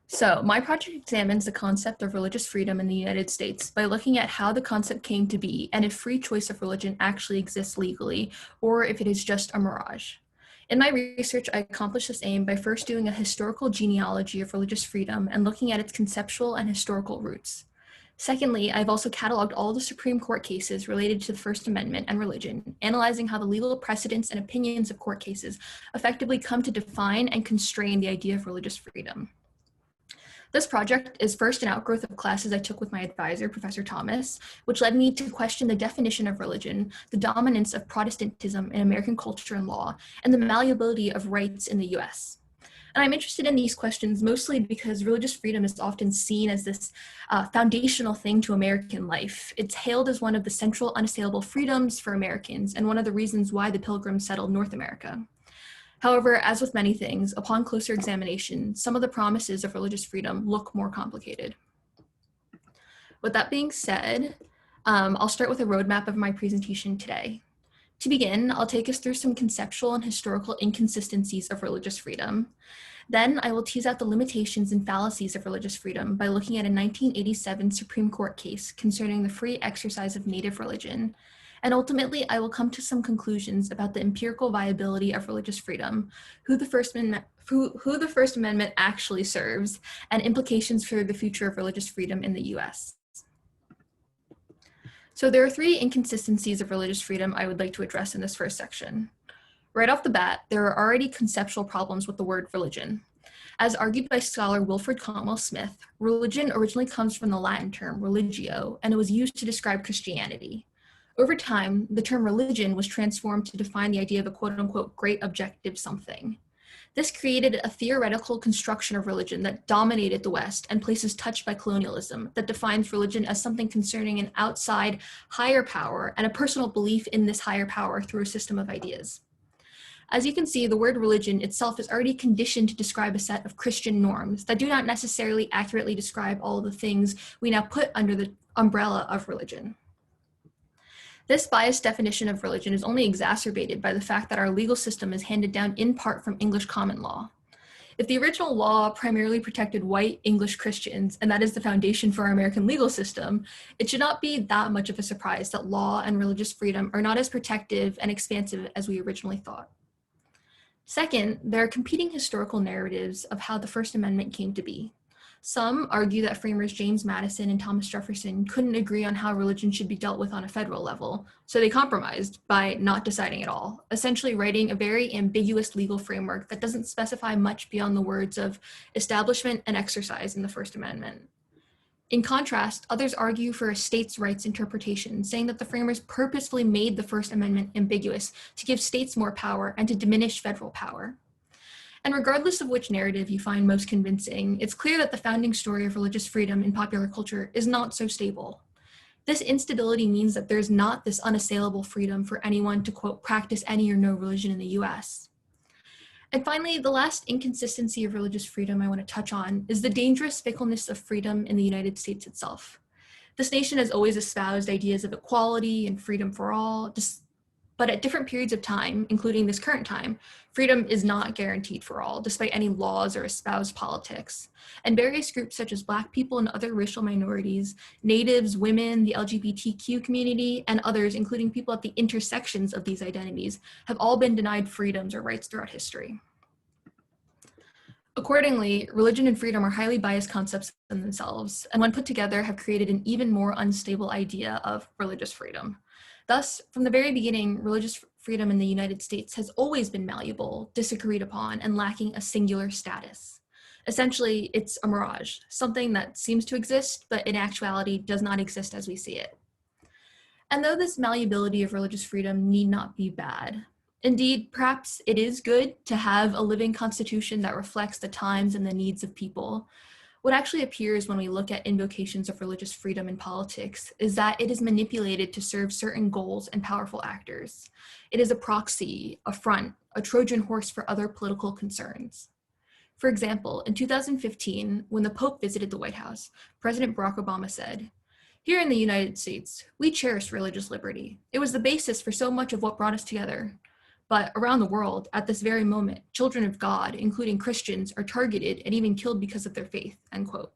So my project examines the concept of religious freedom in the United States by looking at how the concept came to be and if free choice of religion actually exists legally, or if it is just a mirage. In my research, I accomplished this aim by first doing a historical genealogy of religious freedom and looking at its conceptual and historical roots. Secondly, I've also cataloged all the Supreme Court cases related to the First Amendment and religion, analyzing how the legal precedents and opinions of court cases effectively come to define and constrain the idea of religious freedom. This project is first an outgrowth of classes I took with my advisor, Professor Thomas, which led me to question the definition of religion, the dominance of Protestantism in American culture and law, and the malleability of rights in the US. And I'm interested in these questions mostly because religious freedom is often seen as this foundational thing to American life. It's hailed as one of the central unassailable freedoms for Americans and one of the reasons why the Pilgrims settled North America. However, as with many things, upon closer examination, some of the promises of religious freedom look more complicated. With that being said, I'll start with a roadmap of my presentation today. To begin, I'll take us through some conceptual and historical inconsistencies of religious freedom. Then I will tease out the limitations and fallacies of religious freedom by looking at a 1987 Supreme Court case concerning the free exercise of native religion. And ultimately, I will come to some conclusions about the empirical viability of religious freedom, who the First Amendment actually serves, and implications for the future of religious freedom in the US. So there are three inconsistencies of religious freedom I would like to address in this first section. Right off the bat, there are already conceptual problems with the word religion. As argued by scholar Wilfred Cantwell Smith, religion originally comes from the Latin term religio, and it was used to describe Christianity. Over time, the term religion was transformed to define the idea of a quote-unquote great objective something. This created a theoretical construction of religion that dominated the West and places touched by colonialism that defines religion as something concerning an outside higher power and a personal belief in this higher power through a system of ideas. As you can see, the word religion itself is already conditioned to describe a set of Christian norms that do not necessarily accurately describe all of the things we now put under the umbrella of religion. This biased definition of religion is only exacerbated by the fact that our legal system is handed down in part from English common law. If the original law primarily protected white English Christians, and that is the foundation for our American legal system, it should not be that much of a surprise that law and religious freedom are not as protective and expansive as we originally thought. Second, there are competing historical narratives of how the First Amendment came to be. Some argue that framers James Madison and Thomas Jefferson couldn't agree on how religion should be dealt with on a federal level, so they compromised by not deciding at all, essentially writing a very ambiguous legal framework that doesn't specify much beyond the words of establishment and exercise in the First Amendment. In contrast, others argue for a states' rights interpretation, saying that the framers purposefully made the First Amendment ambiguous to give states more power and to diminish federal power. And regardless of which narrative you find most convincing, it's clear that the founding story of religious freedom in popular culture is not so stable. This instability means that there's not this unassailable freedom for anyone to, quote, practice any or no religion in the US. And finally, the last inconsistency of religious freedom I want to touch on is the dangerous fickleness of freedom in the United States itself. This nation has always espoused ideas of equality and freedom for all, but at different periods of time, including this current time, freedom is not guaranteed for all, despite any laws or espoused politics. And various groups such as Black people and other racial minorities, natives, women, the LGBTQ community, and others, including people at the intersections of these identities, have all been denied freedoms or rights throughout history. Accordingly, religion and freedom are highly biased concepts in themselves, and when put together have created an even more unstable idea of religious freedom. Thus, from the very beginning, religious freedom in the United States has always been malleable, disagreed upon, and lacking a singular status. Essentially, it's a mirage, something that seems to exist, but in actuality does not exist as we see it. And though this malleability of religious freedom need not be bad, indeed, perhaps it is good to have a living constitution that reflects the times and the needs of people. What actually appears when we look at invocations of religious freedom in politics is that it is manipulated to serve certain goals and powerful actors. It is a proxy, a front, a Trojan horse for other political concerns. For example, in 2015, when the Pope visited the White House, President Barack Obama said, "Here in the United States, we cherish religious liberty. It was the basis for so much of what brought us together. But around the world, at this very moment, children of God, including Christians, are targeted and even killed because of their faith," end quote.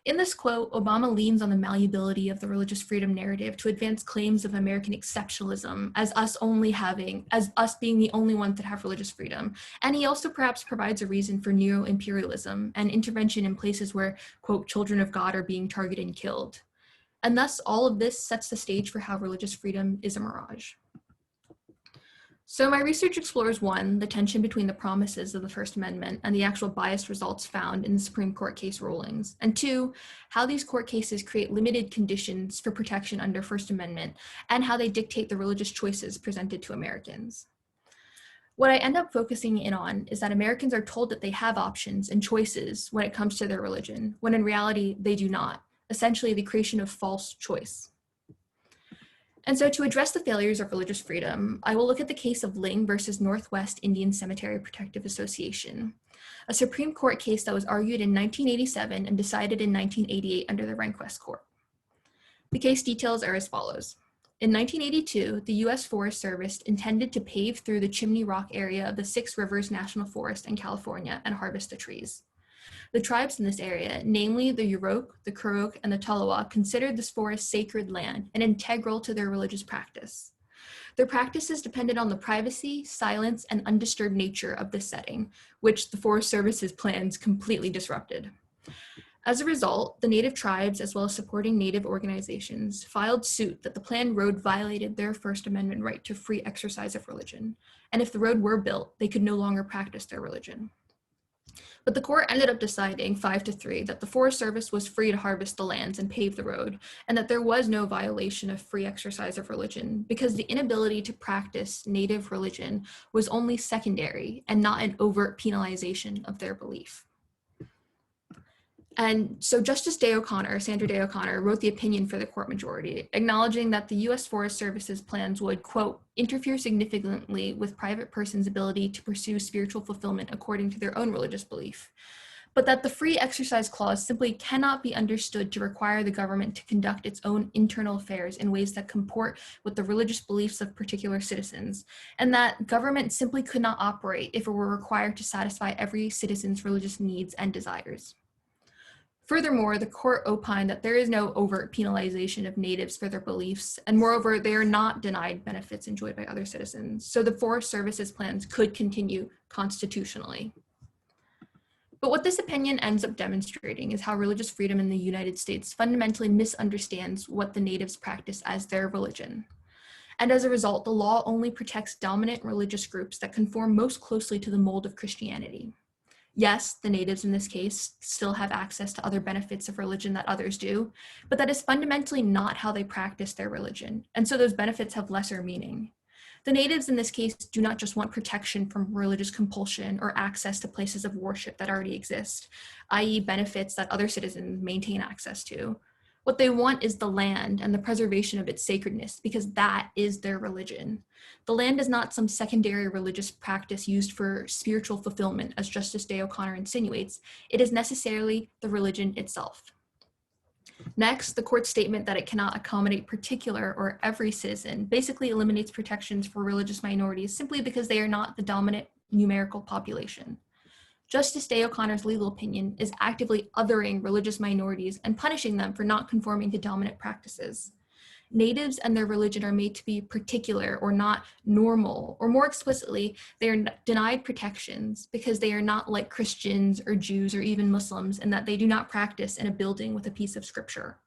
In this quote, Obama leans on the malleability of the religious freedom narrative to advance claims of American exceptionalism as us being the only ones that have religious freedom. And he also perhaps provides a reason for neo-imperialism and intervention in places where, quote, children of God are being targeted and killed. And thus, all of this sets the stage for how religious freedom is a mirage. So my research explores 1, the tension between the promises of the First Amendment and the actual biased results found in the Supreme Court case rulings, and 2, how these court cases create limited conditions for protection under First Amendment and how they dictate the religious choices presented to Americans. What I end up focusing in on is that Americans are told that they have options and choices when it comes to their religion, when in reality they do not, essentially the creation of false choice. And so to address the failures of religious freedom, I will look at the case of Ling versus Northwest Indian Cemetery Protective Association, a Supreme Court case that was argued in 1987 and decided in 1988 under the Rehnquist Court. The case details are as follows. In 1982, the U.S. Forest Service intended to pave through the Chimney Rock area of the Six Rivers National Forest in California and harvest the trees. The tribes in this area, namely the Yurok, the Kurok, and the Tolowa, considered this forest sacred land and integral to their religious practice. Their practices depended on the privacy, silence, and undisturbed nature of this setting, which the Forest Service's plans completely disrupted. As a result, the native tribes, as well as supporting native organizations, filed suit that the planned road violated their First Amendment right to free exercise of religion, and if the road were built, they could no longer practice their religion. But the court ended up deciding 5-3 that the Forest Service was free to harvest the lands and pave the road, and that there was no violation of free exercise of religion because the inability to practice native religion was only secondary and not an overt penalization of their belief. And so Justice Sandra Day O'Connor, wrote the opinion for the court majority, acknowledging that the U.S. Forest Service's plans would, quote, interfere significantly with private persons' ability to pursue spiritual fulfillment according to their own religious belief, but that the free exercise clause simply cannot be understood to require the government to conduct its own internal affairs in ways that comport with the religious beliefs of particular citizens, and that government simply could not operate if it were required to satisfy every citizen's religious needs and desires. Furthermore, the court opined that there is no overt penalization of natives for their beliefs, and moreover, they are not denied benefits enjoyed by other citizens, so the Forest Service's plans could continue constitutionally. But what this opinion ends up demonstrating is how religious freedom in the United States fundamentally misunderstands what the natives practice as their religion. And as a result, the law only protects dominant religious groups that conform most closely to the mold of Christianity. Yes, the natives in this case still have access to other benefits of religion that others do, but that is fundamentally not how they practice their religion, and so those benefits have lesser meaning. The natives in this case do not just want protection from religious compulsion or access to places of worship that already exist, i.e. benefits that other citizens maintain access to. What they want is the land and the preservation of its sacredness, because that is their religion. The land is not some secondary religious practice used for spiritual fulfillment, as Justice Day O'Connor insinuates. It is necessarily the religion itself. Next, the court's statement that it cannot accommodate particular or every citizen basically eliminates protections for religious minorities simply because they are not the dominant numerical population. Justice Day O'Connor's legal opinion is actively othering religious minorities and punishing them for not conforming to dominant practices. Natives and their religion are made to be particular or not normal, or more explicitly, they are denied protections because they are not like Christians or Jews or even Muslims, in that they do not practice in a building with a piece of scripture.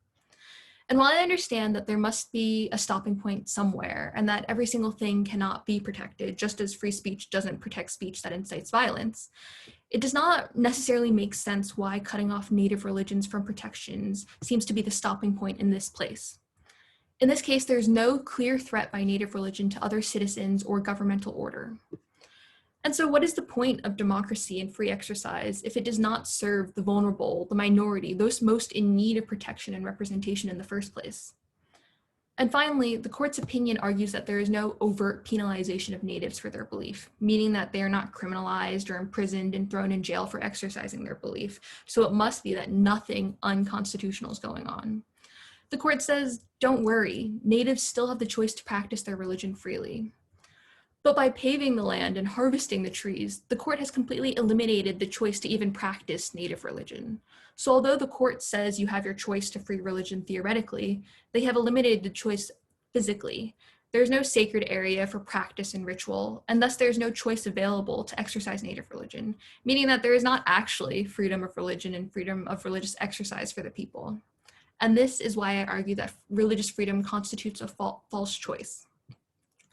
And while I understand that there must be a stopping point somewhere and that every single thing cannot be protected, just as free speech doesn't protect speech that incites violence, it does not necessarily make sense why cutting off native religions from protections seems to be the stopping point in this place. In this case, there's no clear threat by native religion to other citizens or governmental order. And so what is the point of democracy and free exercise if it does not serve the vulnerable, the minority, those most in need of protection and representation in the first place? And finally, the court's opinion argues that there is no overt penalization of natives for their belief, meaning that they are not criminalized or imprisoned and thrown in jail for exercising their belief. So it must be that nothing unconstitutional is going on. The court says, don't worry, natives still have the choice to practice their religion freely. But by paving the land and harvesting the trees, the court has completely eliminated the choice to even practice native religion. So although the court says you have your choice to free religion theoretically, they have eliminated the choice physically. There's no sacred area for practice and ritual, and thus there's no choice available to exercise native religion, meaning that there is not actually freedom of religion and freedom of religious exercise for the people. And this is why I argue that religious freedom constitutes a false choice.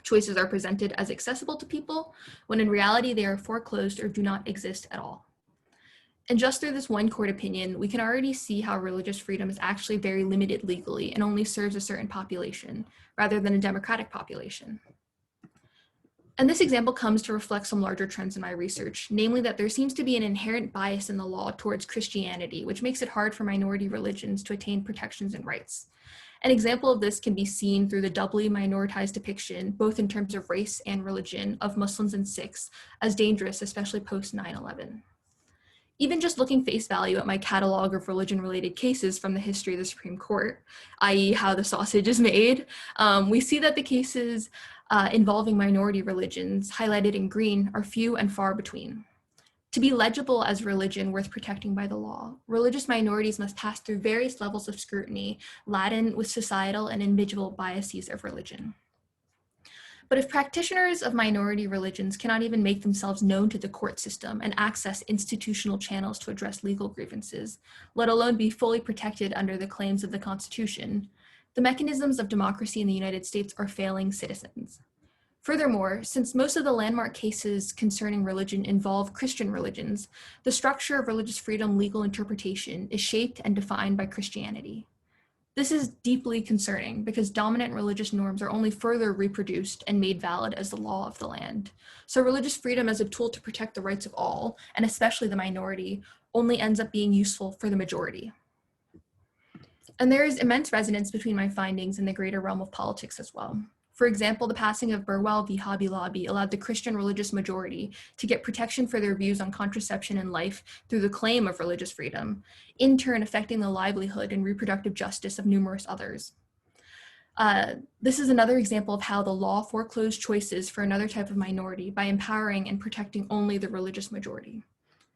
Choices are presented as accessible to people, when in reality they are foreclosed or do not exist at all. And just through this one court opinion, we can already see how religious freedom is actually very limited legally and only serves a certain population, rather than a democratic population. And this example comes to reflect some larger trends in my research, namely that there seems to be an inherent bias in the law towards Christianity, which makes it hard for minority religions to attain protections and rights. An example of this can be seen through the doubly minoritized depiction, both in terms of race and religion, of Muslims and Sikhs as dangerous, especially post 9/11. Even just looking face value at my catalog of religion-related cases from the history of the Supreme Court, i.e. how the sausage is made, we see that the cases involving minority religions, highlighted in green, are few and far between. To be legible as religion worth protecting by the law, religious minorities must pass through various levels of scrutiny, laden with societal and individual biases of religion. But if practitioners of minority religions cannot even make themselves known to the court system and access institutional channels to address legal grievances, let alone be fully protected under the claims of the Constitution, the mechanisms of democracy in the United States are failing citizens. Furthermore, since most of the landmark cases concerning religion involve Christian religions, the structure of religious freedom legal interpretation is shaped and defined by Christianity. This is deeply concerning because dominant religious norms are only further reproduced and made valid as the law of the land. So religious freedom as a tool to protect the rights of all, and especially the minority, only ends up being useful for the majority. And there is immense resonance between my findings and the greater realm of politics as well. For example, the passing of Burwell v. Hobby Lobby allowed the Christian religious majority to get protection for their views on contraception and life through the claim of religious freedom, in turn affecting the livelihood and reproductive justice of numerous others. This is another example of how the law foreclosed choices for another type of minority by empowering and protecting only the religious majority.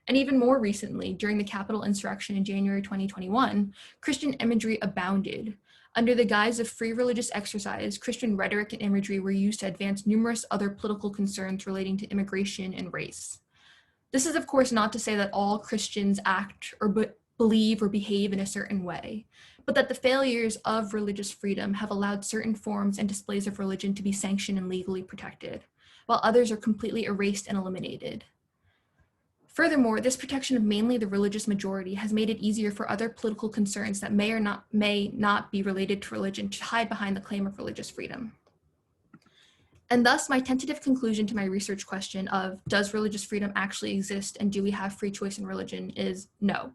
And even more recently, during the Capitol insurrection in January 2021, Christian imagery abounded. Under the guise of free religious exercise, Christian rhetoric and imagery were used to advance numerous other political concerns relating to immigration and race. This is, of course, not to say that all Christians act or believe or behave in a certain way, but that the failures of religious freedom have allowed certain forms and displays of religion to be sanctioned and legally protected, while others are completely erased and eliminated. Furthermore, this protection of mainly the religious majority has made it easier for other political concerns that may not be related to religion to hide behind the claim of religious freedom. And thus, my tentative conclusion to my research question of, does religious freedom actually exist and do we have free choice in religion, is no.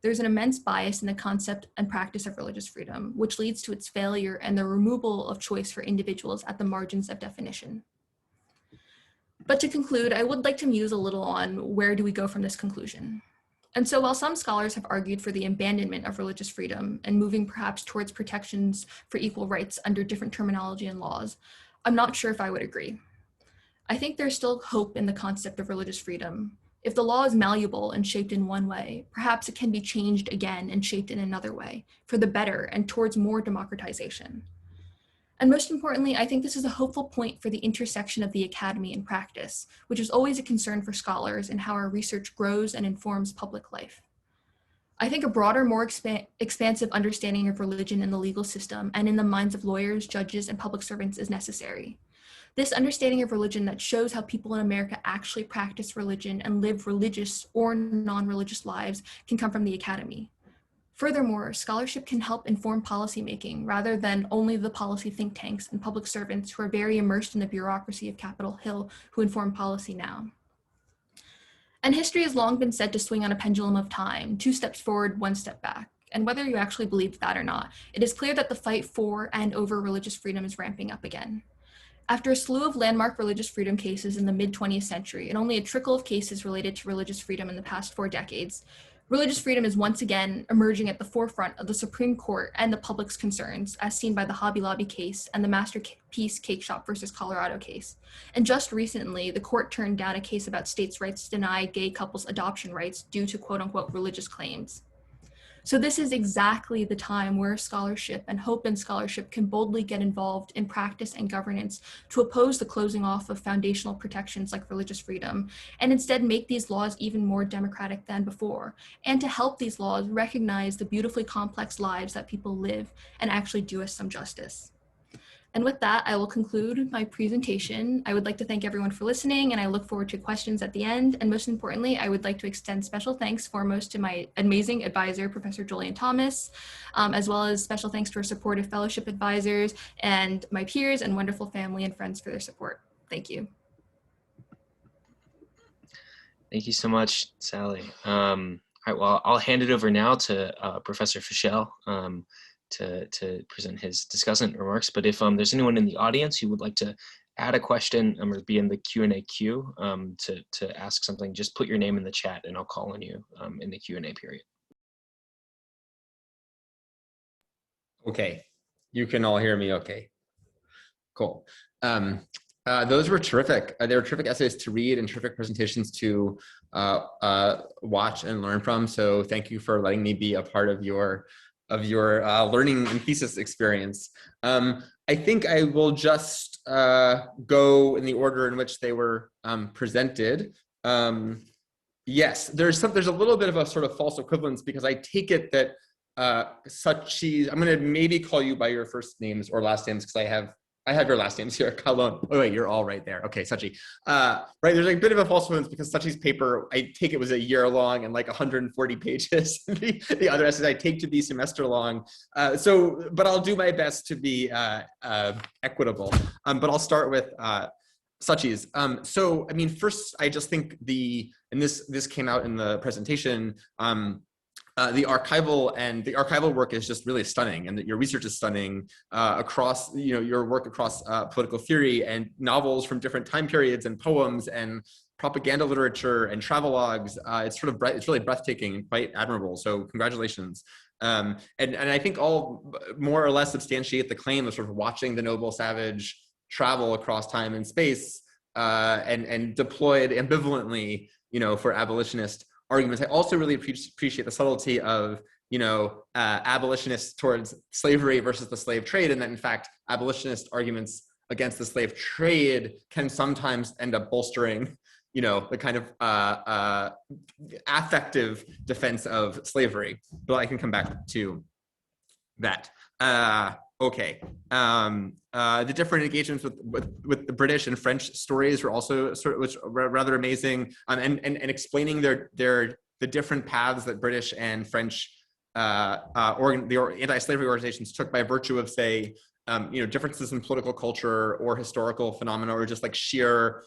There's an immense bias in the concept and practice of religious freedom, which leads to its failure and the removal of choice for individuals at the margins of definition. But to conclude, I would like to muse a little on where do we go from this conclusion. And so while some scholars have argued for the abandonment of religious freedom and moving perhaps towards protections for equal rights under different terminology and laws, I'm not sure if I would agree. I think there's still hope in the concept of religious freedom. If the law is malleable and shaped in one way, perhaps it can be changed again and shaped in another way, for the better and towards more democratization. And most importantly, I think this is a hopeful point for the intersection of the academy and practice, which is always a concern for scholars in how our research grows and informs public life. I think a broader, more expansive understanding of religion in the legal system and in the minds of lawyers, judges, and public servants is necessary. This understanding of religion that shows how people in America actually practice religion and live religious or non-religious lives can come from the academy. Furthermore, scholarship can help inform policymaking rather than only the policy think tanks and public servants who are very immersed in the bureaucracy of Capitol Hill who inform policy now. And history has long been said to swing on a pendulum of time, 2 steps forward, 1 step back. And whether you actually believe that or not, it is clear that the fight for and over religious freedom is ramping up again. After a slew of landmark religious freedom cases in the mid-20th century and only a trickle of cases related to religious freedom in the past 4 decades, religious freedom is once again emerging at the forefront of the Supreme Court and the public's concerns, as seen by the Hobby Lobby case and the Masterpiece Cake Shop versus Colorado case. And just recently, the court turned down a case about states' rights to deny gay couples adoption rights due to quote-unquote religious claims. So this is exactly the time where scholarship and hope in scholarship can boldly get involved in practice and governance to oppose the closing off of foundational protections like religious freedom, and instead make these laws even more democratic than before, and to help these laws recognize the beautifully complex lives that people live and actually do us some justice. And with that, I will conclude my presentation. I would like to thank everyone for listening, and I look forward to questions at the end. And most importantly, I would like to extend special thanks foremost to my amazing advisor, Professor Julian Thomas, as well as special thanks to our supportive fellowship advisors and my peers and wonderful family and friends for their support. Thank you. Thank you so much, Sally. All right, well, I'll hand it over now to Professor Fischel. To present his discussant remarks, but if there's anyone in the audience who would like to add a question or be in the Q&A queue to ask something, just put your name in the chat and I'll call on you in the Q&A period. Okay, you can all hear me okay. Cool. Those were terrific. They were terrific essays to read and terrific presentations to watch and learn from. So thank you for letting me be a part of your learning and thesis experience. I think I will just go in the order in which they were presented. Yes, there's a little bit of a sort of false equivalence because I take it that Suchait, I'm going to maybe call you by your first names or last names because I have your last names here, Kahlon. Oh wait, you're all right there. Okay, Suchait. Right, there's a bit of a false equivalence because Suchait's paper, I take it was a year long and like 140 pages. The other essays I take to be semester long. But I'll do my best to be equitable. But I'll start with Suchait's. So, I mean, first, I just think and this came out in the presentation, the archival work is just really stunning, and that your research is stunning across, your work across political theory and novels from different time periods and poems and propaganda literature and travelogues. It's really breathtaking and quite admirable. So congratulations. And I think all more or less substantiate the claim of sort of watching the noble savage travel across time and space and deployed ambivalently, for abolitionist arguments. I also really appreciate the subtlety of, abolitionists towards slavery versus the slave trade, and that in fact, abolitionist arguments against the slave trade can sometimes end up bolstering, the kind of affective defense of slavery. But I can come back to that. Okay. The different engagements with the British and French stories were also rather amazing, and explaining the different paths that British and French the anti-slavery organizations took by virtue of, say, differences in political culture or historical phenomena, or just like sheer,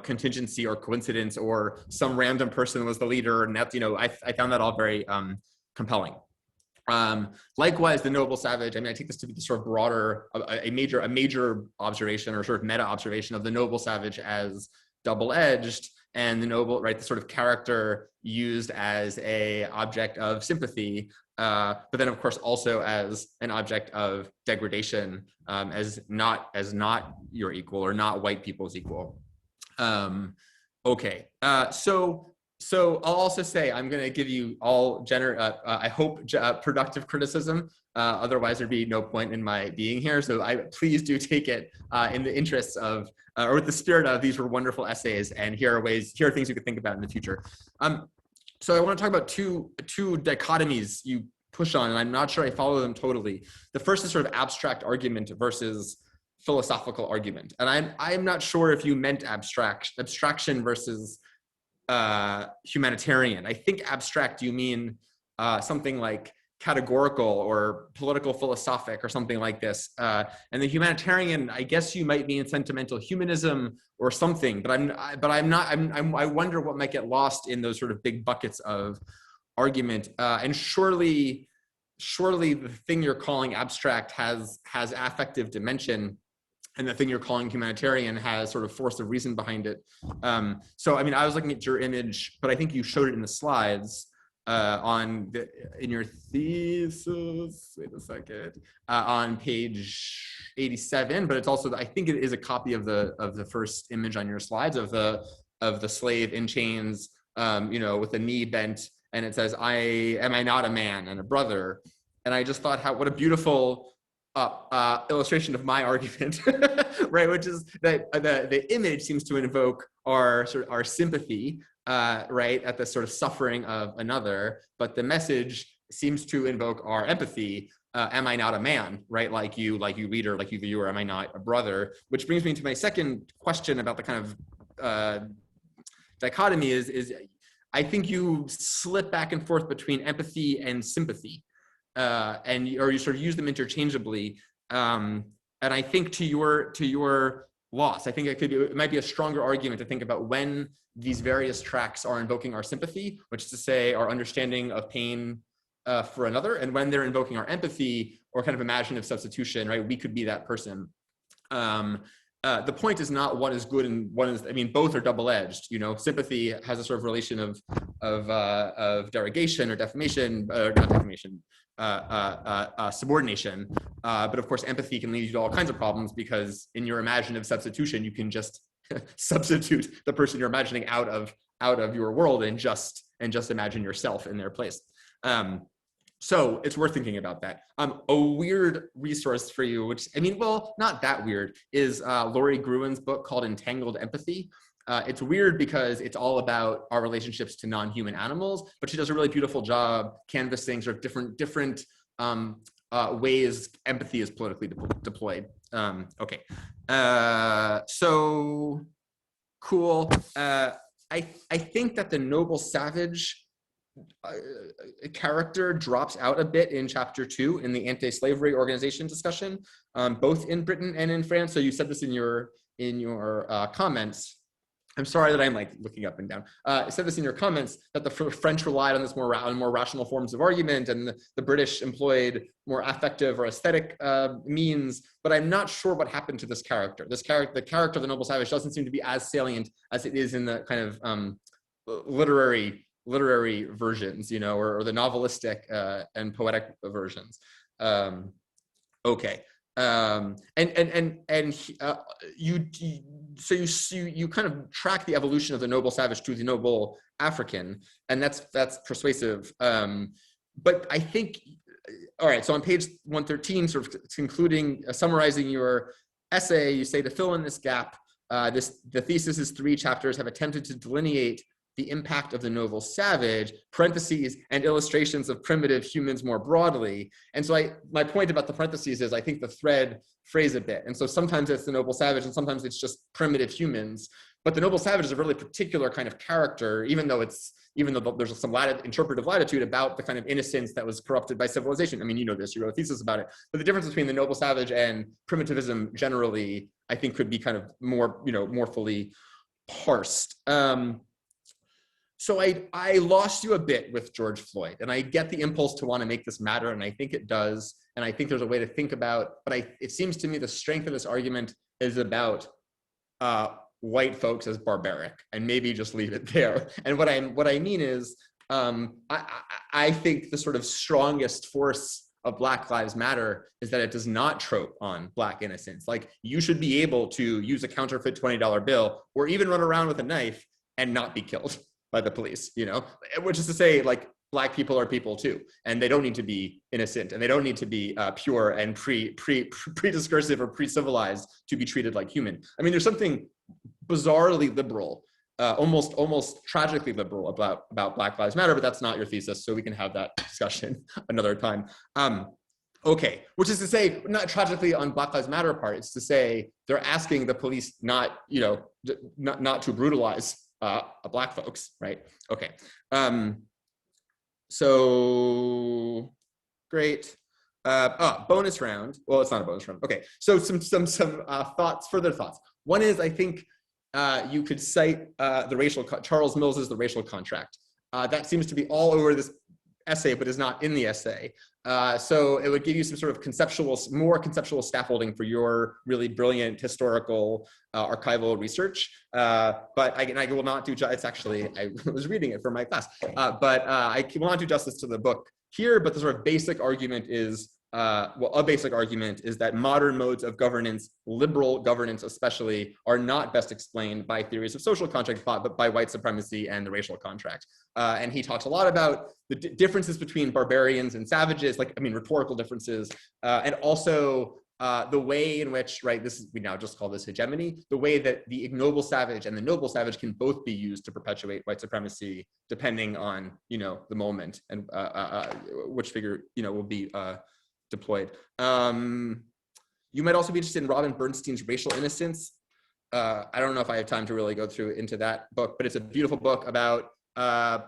contingency or coincidence, or some random person was the leader, and that, I found that all very compelling. Likewise, the noble savage. I take this to be the sort of broader, a major observation, or sort of meta observation of the noble savage as double-edged, and the noble, right, the sort of character used as a object of sympathy, but then of course also as an object of degradation, as not your equal, or not white people's equal. Okay, so I'll also say I'm going to give you all I hope productive criticism. Otherwise, there'd be no point in my being here. So please do take it in the interests of, or with the spirit of, these were wonderful essays, and here are things you could think about in the future. So I want to talk about two dichotomies you push on, and I'm not sure I follow them totally. The first is sort of abstract argument versus philosophical argument, and I'm not sure if you meant abstraction versus humanitarian. I think abstract, you mean something like categorical or political philosophic or something like this. And the humanitarian, I guess you might mean sentimental humanism or something, but I wonder what might get lost in those sort of big buckets of argument. And surely the thing you're calling abstract has affective dimension, and the thing you're calling humanitarian has sort of force of reason behind it. So, I was looking at your image, but I think you showed it in the slides in your thesis, wait a second, on page 87, but it's also, I think it is a copy of the first image on your slides of the slave in chains, with the knee bent, and it says, am I not a man and a brother? And I just thought, what a beautiful illustration of my argument, right? Which is that the image seems to invoke our sympathy, right, at the sort of suffering of another, but the message seems to invoke our empathy. Am I not a man, right? Like you reader, like you viewer, am I not a brother? Which brings me to my second question about the kind of dichotomy is I think you slip back and forth between empathy and sympathy. Or you sort of use them interchangeably, and I think to your loss, I think it might be a stronger argument to think about when these various tracks are invoking our sympathy, which is to say our understanding of pain for another, and when they're invoking our empathy or kind of imaginative substitution, right? We could be that person. The point is not one is good and one is, both are double-edged. Sympathy has a sort of relation of derogation or defamation, or not defamation, subordination. But of course, empathy can lead you to all kinds of problems, because in your imaginative substitution, you can just substitute the person you're imagining out of your world and just imagine yourself in their place. So it's worth thinking about that. A weird resource for you, which, not that weird, is Laurie Gruen's book called Entangled Empathy. It's weird because it's all about our relationships to non-human animals, but she does a really beautiful job canvassing sort of different ways empathy is politically deployed. Okay, so cool. I think that the noble savage character drops out a bit in chapter 2 in the anti-slavery organization discussion, both in Britain and in France. So you said this in your comments. I'm sorry that I'm looking up and down. I said this in your comments that the French relied on this more rational forms of argument, and the British employed more affective or aesthetic means. But I'm not sure what happened to this character. The character of the noble savage doesn't seem to be as salient as it is in the kind of literary versions, or the novelistic and poetic versions. Okay. You kind of track the evolution of the noble savage to the noble African, and that's persuasive. But I think, all right, so on page 113, sort of concluding, summarizing your essay, you say, to fill in this gap, the thesis' 3 chapters have attempted to delineate the impact of the noble savage, parentheses, and illustrations of primitive humans more broadly. And so my point about the parentheses is I think the thread phrase a bit. And so sometimes it's the noble savage and sometimes it's just primitive humans. But the noble savage is a really particular kind of character, even though there's some interpretive latitude about the kind of innocence that was corrupted by civilization. I mean, you know this, you wrote a thesis about it. But the difference between the noble savage and primitivism generally, I think, could be kind of more, more fully parsed. So I lost you a bit with George Floyd, and I get the impulse to want to make this matter, and I think it does, and I think there's a way to think about, but it seems to me the strength of this argument is about white folks as barbaric, and maybe just leave it there. And what I mean is, I think the sort of strongest force of Black Lives Matter is that it does not trope on Black innocence. Like, you should be able to use a counterfeit $20 bill or even run around with a knife and not be killed by the police, which is to say, like, Black people are people too, and they don't need to be innocent, and they don't need to be pure and pre-discursive or pre-civilized to be treated like human. I mean, there's something bizarrely liberal, almost tragically liberal about Black Lives Matter, but that's not your thesis, so we can have that discussion another time. Okay, which is to say, not tragically on Black Lives Matter part, it's to say they're asking the police not to brutalize Black folks, right? Okay. So great. Bonus round. Well, it's not a bonus round. Okay. So some further thoughts. One is, I think you could cite Charles Mills's The Racial Contract. That seems to be all over this essay, but is not in the essay. So it would give you some sort of more conceptual scaffolding for your really brilliant historical archival research. But I will not do, it's actually, I was reading it for my class, but I will not do justice to the book here, but the sort of basic argument is, a basic argument is that modern modes of governance, liberal governance especially, are not best explained by theories of social contract thought, but by white supremacy and the racial contract. And he talks a lot about the differences between barbarians and savages, rhetorical differences, and also the way in which, we now just call this hegemony, the way that the ignoble savage and the noble savage can both be used to perpetuate white supremacy, depending on, the moment and which figure, will be deployed. You might also be interested in Robin Bernstein's Racial Innocence. I don't know if I have time to really go through into that book, but it's a beautiful book about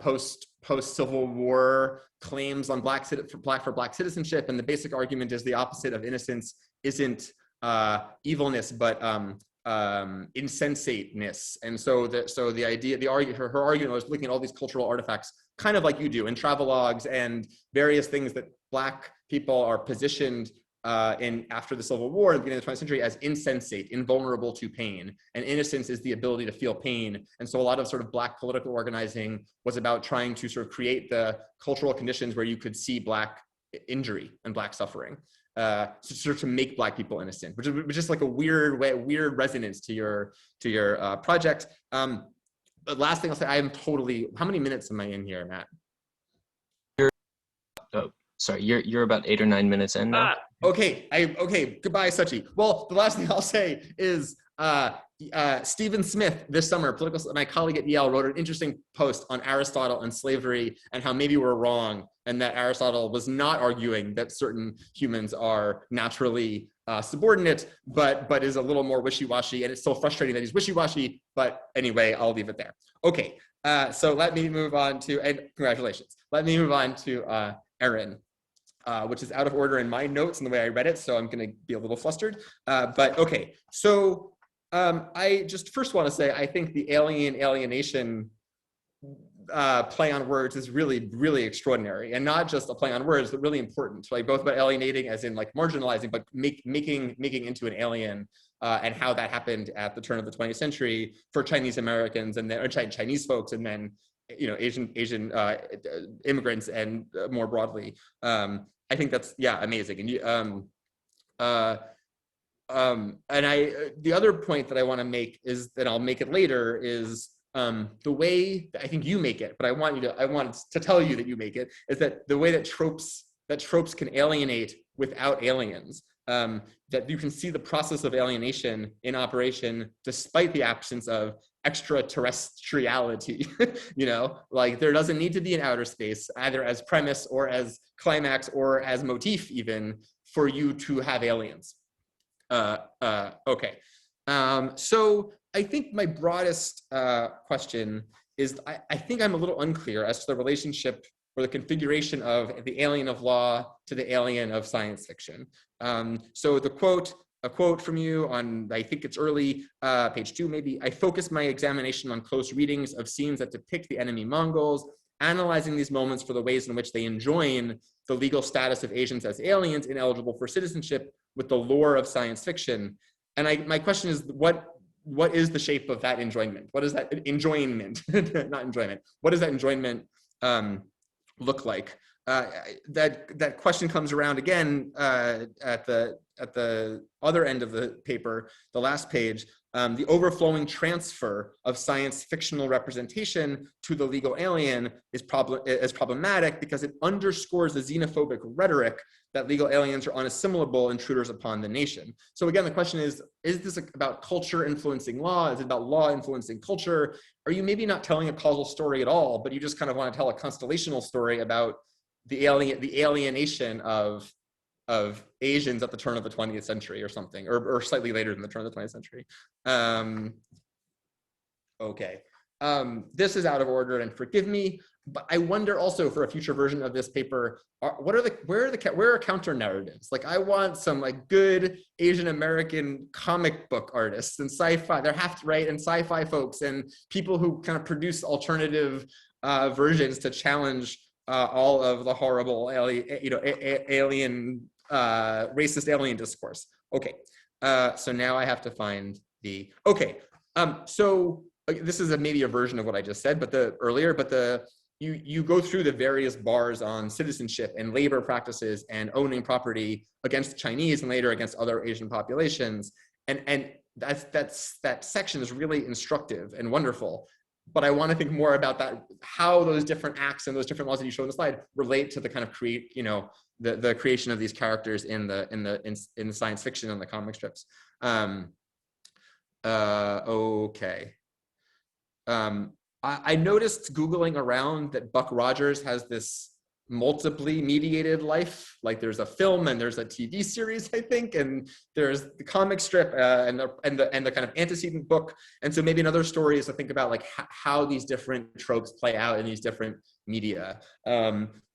post-Civil War claims on Black for Black citizenship, and the basic argument is the opposite of innocence isn't evilness, but insensateness. And so her argument was looking at all these cultural artifacts, kind of like you do in travelogues and various things that Black people are positioned in after the Civil War, at the beginning of the 20th century, as insensate, invulnerable to pain. And innocence is the ability to feel pain. And so a lot of sort of Black political organizing was about trying to sort of create the cultural conditions where you could see Black injury and Black suffering, to make Black people innocent, which is just like a weird resonance to your project. The last thing I'll say, how many minutes am I in here, Matt? Sorry, you're about 8 or 9 minutes in now. Okay, goodbye, Suchait. Well, the last thing I'll say is Stephen Smith this summer, my colleague at Yale, wrote an interesting post on Aristotle and slavery and how maybe we're wrong, and that Aristotle was not arguing that certain humans are naturally subordinate, but is a little more wishy-washy, and it's so frustrating that he's wishy-washy, but anyway, I'll leave it there. Okay, so let me move on to, and congratulations, let me move on to Erin. Which is out of order in my notes and the way I read it, so I'm going to be a little flustered. But okay, so I just first want to say I think the alienation play on words is really, really extraordinary, and not just a play on words, but really important. Like both about alienating, as in like marginalizing, but making into an alien, and how that happened at the turn of the 20th century for Chinese Americans and then Chinese folks, and then Asian immigrants, and more broadly. I think that's amazing. And the other point that I want to make is that I'll make it later is the way that I think you make it, but I want to tell you that you make it, is that the way that tropes can alienate without aliens. that you can see the process of alienation in operation despite the absence of extraterrestriality. You know, like there doesn't need to be an outer space either as premise or as climax or as motif even for you to have aliens. Okay. So I think my broadest question is, I think I'm a little unclear as to the relationship or the configuration of the alien of law to the alien of science fiction. So a quote from you on, I think it's early, page 2 maybe, I focused my examination on close readings of scenes that depict the enemy Mongols, analyzing these moments for the ways in which they enjoin the legal status of Asians as aliens ineligible for citizenship with the lore of science fiction. And my question is, what is the shape of that enjoyment? What is that enjoyment, not enjoyment? What does that enjoyment look like? That question comes around again at the other end of the paper, the last page. The overflowing transfer of science fictional representation to the legal alien is problematic because it underscores the xenophobic rhetoric that legal aliens are unassimilable intruders upon the nation. So again, the question is this about culture influencing law? Is it about law influencing culture? Are you maybe not telling a causal story at all, but you just kind of want to tell a constellational story about the alienation of Asians at the turn of the 20th century or something, or slightly later than the turn of the 20th century. Okay, this is out of order and forgive me, but I wonder also for a future version of this paper, where are counter narratives? Like I want some like good Asian American comic book artists and sci-fi, there have to, right, and sci-fi folks and people who kind of produce alternative versions to challenge all of the horrible alien, racist alien discourse. Okay, so now I have to find the, okay, so this is maybe a version of what I just said, but you go through the various bars on citizenship and labor practices and owning property against Chinese and later against other Asian populations, and that section is really instructive and wonderful. But I want to think more about that, how those different acts and those different laws that you show on the slide relate to the kind of the creation of these characters in the science fiction and the comic strips. Okay. I noticed Googling around that Buck Rogers has this multiply mediated life. Like there's a film and there's a TV series, I think, and there's the comic strip and the kind of antecedent book. And so maybe another story is to think about like how these different tropes play out in these different media.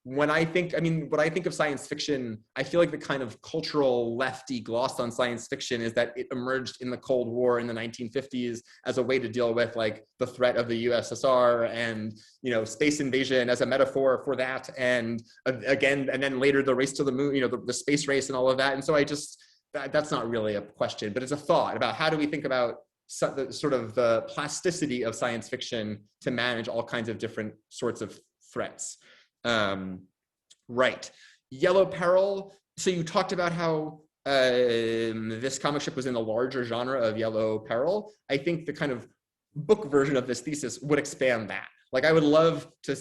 When I think of science fiction, I feel like the kind of cultural lefty gloss on science fiction is that it emerged in the Cold War in the 1950s as a way to deal with like the threat of the USSR and, space invasion as a metaphor for that. And again, and then later the race to the moon, the space race and all of that. And so that's not really a question, but it's a thought about how do we think about sort of the plasticity of science fiction to manage all kinds of different sorts of threats. Right. Yellow Peril. So you talked about how this comic strip was in the larger genre of Yellow Peril. I think the kind of book version of this thesis would expand that. Like I would love to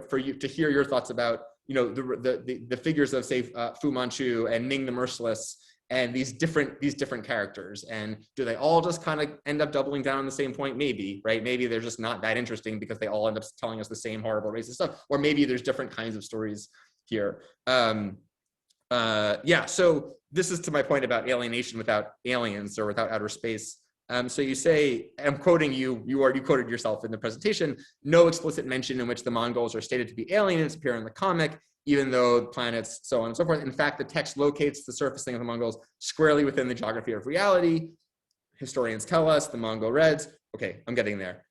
for you to hear your thoughts about, the figures of say Fu Manchu and Ming the Merciless and these different characters, and do they all just kind of end up doubling down on the same point? Maybe, right? Maybe they're just not that interesting because they all end up telling us the same horrible racist stuff, or maybe there's different kinds of stories here. Yeah, so this is to my point about alienation without aliens or without outer space. So you say, I'm quoting you, you quoted yourself in the presentation, no explicit mention in which the Mongols are stated to be aliens appear in the comic, even though planets, so on and so forth. In fact, the text locates the surfacing of the Mongols squarely within the geography of reality. Historians tell us the Mongol Reds, okay, I'm getting there,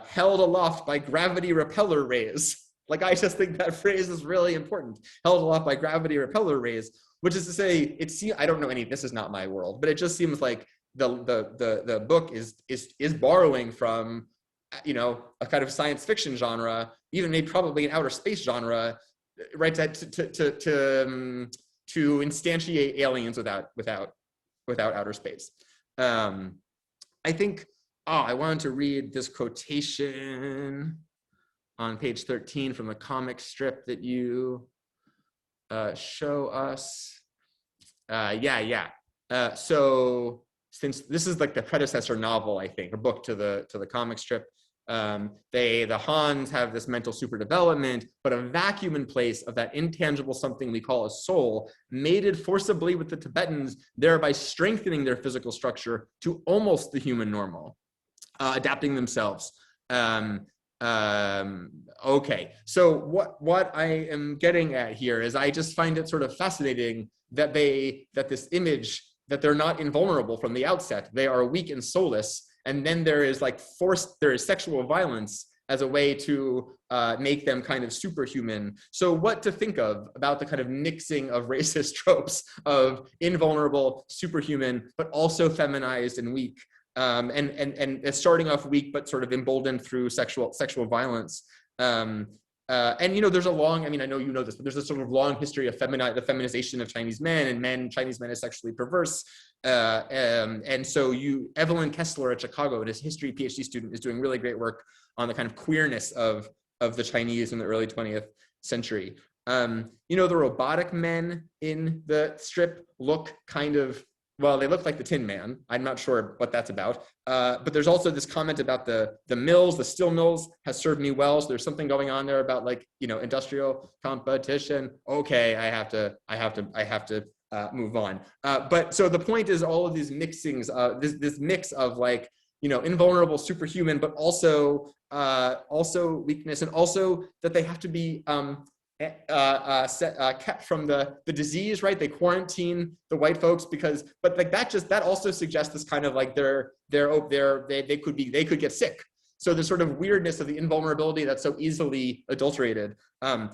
held aloft by gravity repeller rays. Like, I just think that phrase is really important. Held aloft by gravity repeller rays, which is to say, I don't know this is not my world, but it just seems like the book is borrowing from, a kind of science fiction genre, even maybe probably an outer space genre, right? To instantiate aliens without outer space. I think, I wanted to read this quotation on page 13 from the comic strip that you show us. So since this is like the predecessor novel, I think, or book to the comic strip, the Hans have this mental superdevelopment, but a vacuum in place of that intangible something we call a soul, mated forcibly with the Tibetans, thereby strengthening their physical structure to almost the human normal, adapting themselves. Okay, so what I am getting at here is I just find it sort of fascinating that this image that they're not invulnerable from the outset, they are weak and soulless, and then there is sexual violence as a way to make them kind of superhuman. So what to think of about the kind of mixing of racist tropes of invulnerable, superhuman, but also feminized and weak, and starting off weak but sort of emboldened through sexual violence. And there's a long, I know you know this, but there's a sort of long history of the feminization of Chinese men, and Chinese men as sexually perverse. And so Evelyn Kessler at Chicago, his history PhD student, is doing really great work on the kind of queerness of the Chinese in the early 20th century. The robotic men in the strip look kind of, well, they look like the Tin Man. I'm not sure what that's about. But there's also this comment about the mills, the steel mills has served me well. So there's something going on there about industrial competition. Okay, I have to move on. But so the point is all of these mixings, this mix of invulnerable, superhuman, but also weakness, and also that they have to be kept from the disease, right? They quarantine the white folks but that also suggests this kind of they could get sick. So the sort of weirdness of the invulnerability that's so easily adulterated. And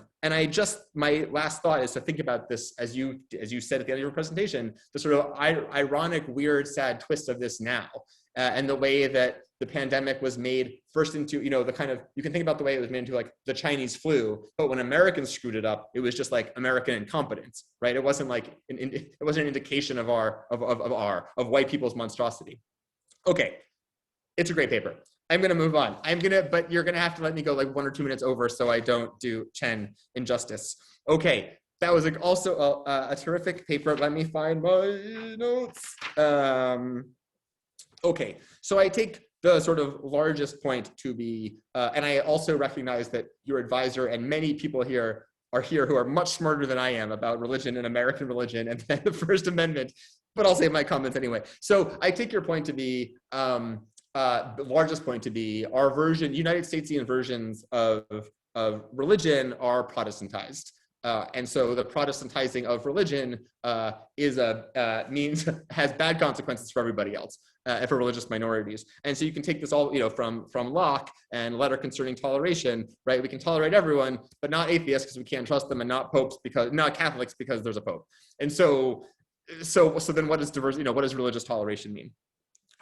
my last thought is to think about this, as you said at the end of your presentation, the sort of ironic, weird, sad twist of this now, and the way that the pandemic was made first into, the kind of, you can think about the way it was made into the Chinese flu, but when Americans screwed it up, it was just American incompetence, right? It wasn't it wasn't an indication of white people's monstrosity. Okay, it's a great paper. I'm gonna move on. But you're gonna have to let me go 1 or 2 minutes over so I don't do Chen injustice. Okay, that was also a terrific paper. Let me find my notes. Okay, so I take the sort of largest point to be, and I also recognize that your advisor and many people here who are much smarter than I am about religion and American religion and the First Amendment, but I'll say my comments anyway. So I take your point to be, the largest point to be our United Statesian versions of religion are Protestantized. And so the Protestantizing of religion has bad consequences for everybody else, and for religious minorities. And so you can take this all, from Locke and Letter Concerning Toleration, right? We can tolerate everyone, but not atheists because we can't trust them, and not Catholics because there's a pope. And so then what does what does religious toleration mean?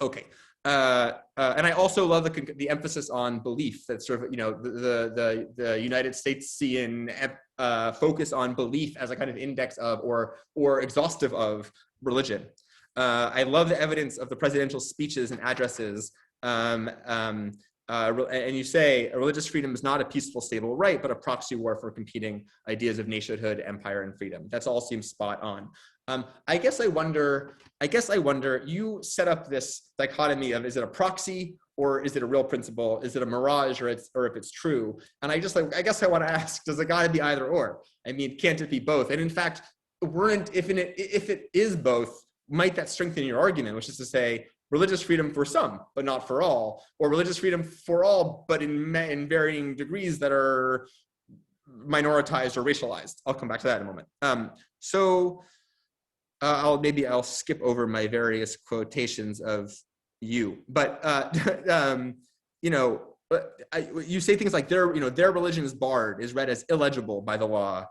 Okay. And I also love the emphasis on belief, that sort of, the United Statesian focus on belief as a kind of index of or exhaustive of religion. I love the evidence of the presidential speeches and addresses. And you say religious freedom is not a peaceful, stable right, but a proxy war for competing ideas of nationhood, empire, and freedom. That's all seems spot on. I guess I wonder, you set up this dichotomy of, is it a proxy or is it a real principle? Is it a mirage or if it's true? And I guess I want to ask, does it gotta be either or? Can't it be both? And in fact, if it is both, might that strengthen your argument, which is to say, religious freedom for some, but not for all, or religious freedom for all, but in varying degrees that are minoritized or racialized. I'll come back to that in a moment. I'll skip over my various quotations of you, but you say things like their religion is barred, is read as illegible by the law.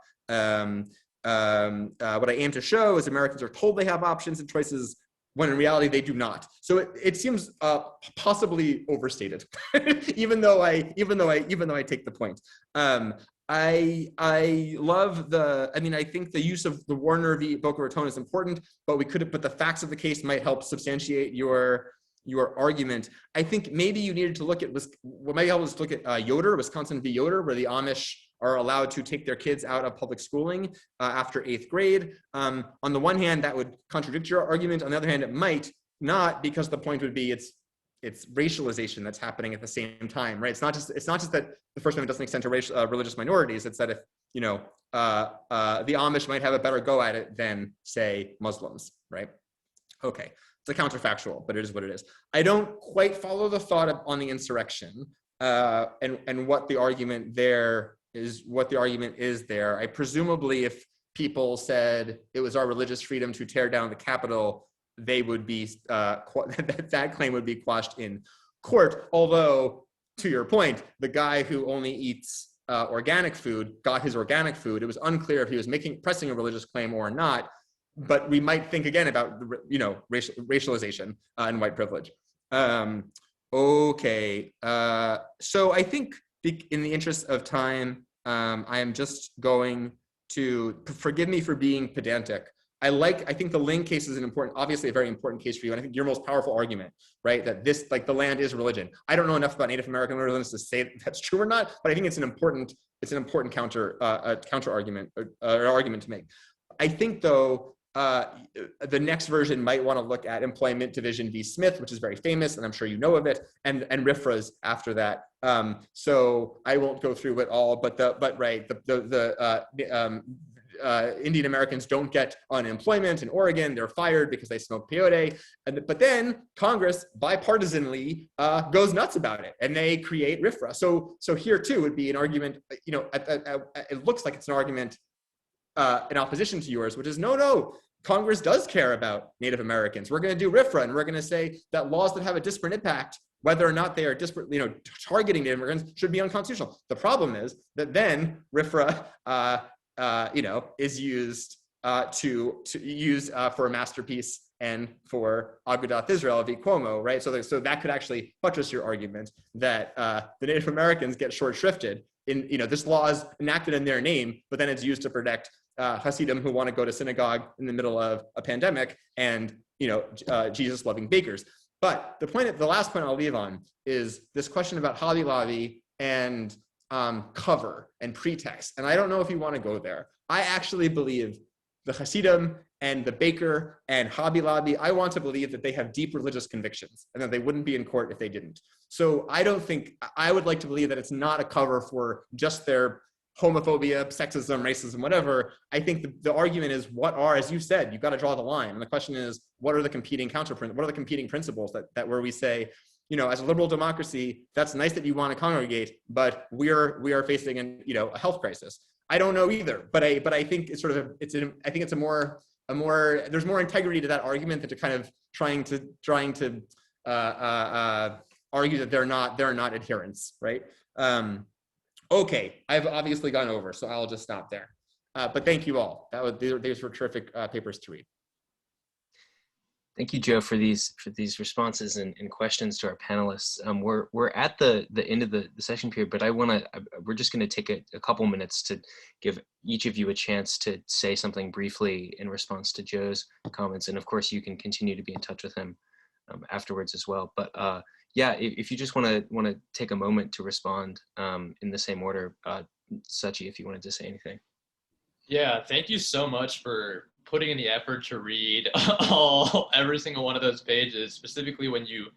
What I aim to show is Americans are told they have options and choices when in reality they do not. So it seems possibly overstated, even though I take the point. I love I think the use of the Warner v. Boca Raton is important, but the facts of the case might help substantiate your argument. I think maybe you needed to look at Yoder, Wisconsin v. Yoder, where the Amish are allowed to take their kids out of public schooling after 8th grade. On the one hand, that would contradict your argument. On the other hand, it might not, because the point would be it's racialization that's happening at the same time, right? It's not just that the First Amendment doesn't extend to religious minorities. It's that if the Amish might have a better go at it than, say, Muslims, right? Okay, it's a counterfactual, but it is what it is. I don't quite follow the thought on the insurrection and what the argument there is. What the argument is there? I presumably, if people said it was our religious freedom to tear down the Capitol, they would be that claim would be quashed in court. Although, to your point, the guy who only eats organic food got his organic food. It was unclear if he was pressing a religious claim or not. But we might think again about racialization and white privilege. Okay, so I think in the interest of time, I am just going to, forgive me for being pedantic. I think the Ling case is obviously a very important case for you. And I think your most powerful argument, right? That this, like, the land is religion. I don't know enough about Native American religions to say that's true or not, but I think it's an important counter argument or argument to make. I think though, the next version might want to look at Employment Division v. Smith, which is very famous, and I'm sure you know of it, and RFRAs after that. So I won't go through it all, but Indian Americans don't get unemployment in Oregon. They're fired because they smoke peyote. But then Congress bipartisanly goes nuts about it, and they create RFRA. So here too would be an argument. It looks like it's an argument in opposition to yours, which is no, Congress does care about Native Americans. We're going to do RFRA, and we're going to say that laws that have a disparate impact, whether or not they are disparate, targeting Native Americans, should be unconstitutional. The problem is that then RFRA, is used to use for a masterpiece and for Agudath Israel v. Cuomo, right? So that could actually buttress your argument that the Native Americans get short shrifted. This law is enacted in their name, but then it's used to protect Hasidim who want to go to synagogue in the middle of a pandemic and Jesus-loving bakers. But the last point I'll leave on is this question about Hobby Lobby and cover and pretext. And I don't know if you want to go there. I actually believe the Hasidim and the baker and Hobby Lobby, I want to believe that they have deep religious convictions and that they wouldn't be in court if they didn't. So I would like to believe that it's not a cover for just their homophobia, sexism, racism, whatever. I think the argument is as you said, you've got to draw the line. And the question is, what are the competing principles that where we say, as a liberal democracy, that's nice that you want to congregate, but we are facing a health crisis. I don't know either, but I think it's there's more integrity to that argument than to kind of trying to argue that they're not adherents, right? Okay, I've obviously gone over, so I'll just stop there. But thank you all. These were terrific papers to read. Thank you, Joe, for these responses and questions to our panelists. We're at the end of the session period, but we're just going to take a couple minutes to give each of you a chance to say something briefly in response to Joe's comments, and of course you can continue to be in touch with him afterwards as well. But if you just want to take a moment to respond in the same order, Suchait, if you wanted to say anything. Yeah, thank you so much for putting in the effort to read every single one of those pages, specifically when you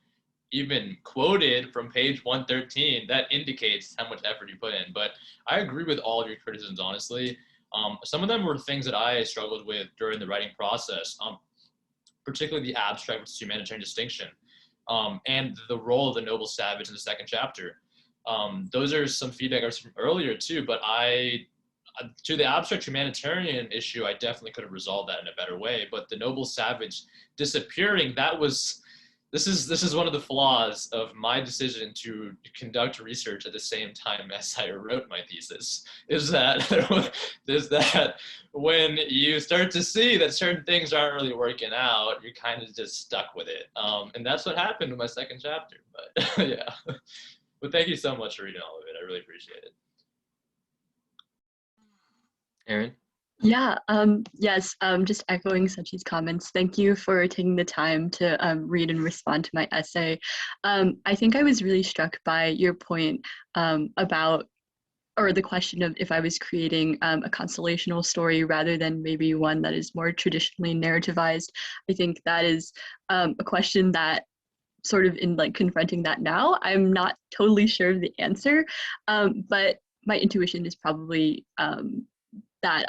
even quoted from page 113. That indicates how much effort you put in. But I agree with all of your criticisms, honestly. Some of them were things that I struggled with during the writing process, particularly the abstract versus humanitarian distinction, and the role of the noble savage in the second chapter. Those are some feedback I was from earlier too, but to the abstract humanitarian issue, I definitely could have resolved that in a better way. But the noble savage disappearing, this is one of the flaws of my decision to conduct research at the same time as I wrote my thesis, is that when you start to see that certain things aren't really working out, you're kind of just stuck with it. And that's what happened with my second chapter. But yeah, but thank you so much for reading all of it. I really appreciate it. Erin? Yeah, yes, just echoing Suchait's comments. Thank you for taking the time to read and respond to my essay. I think I was really struck by your point about or the question of if I was creating a constellational story rather than maybe one that is more traditionally narrativized. I think that is a question that sort of in like confronting that now, I'm not totally sure of the answer, but my intuition is probably that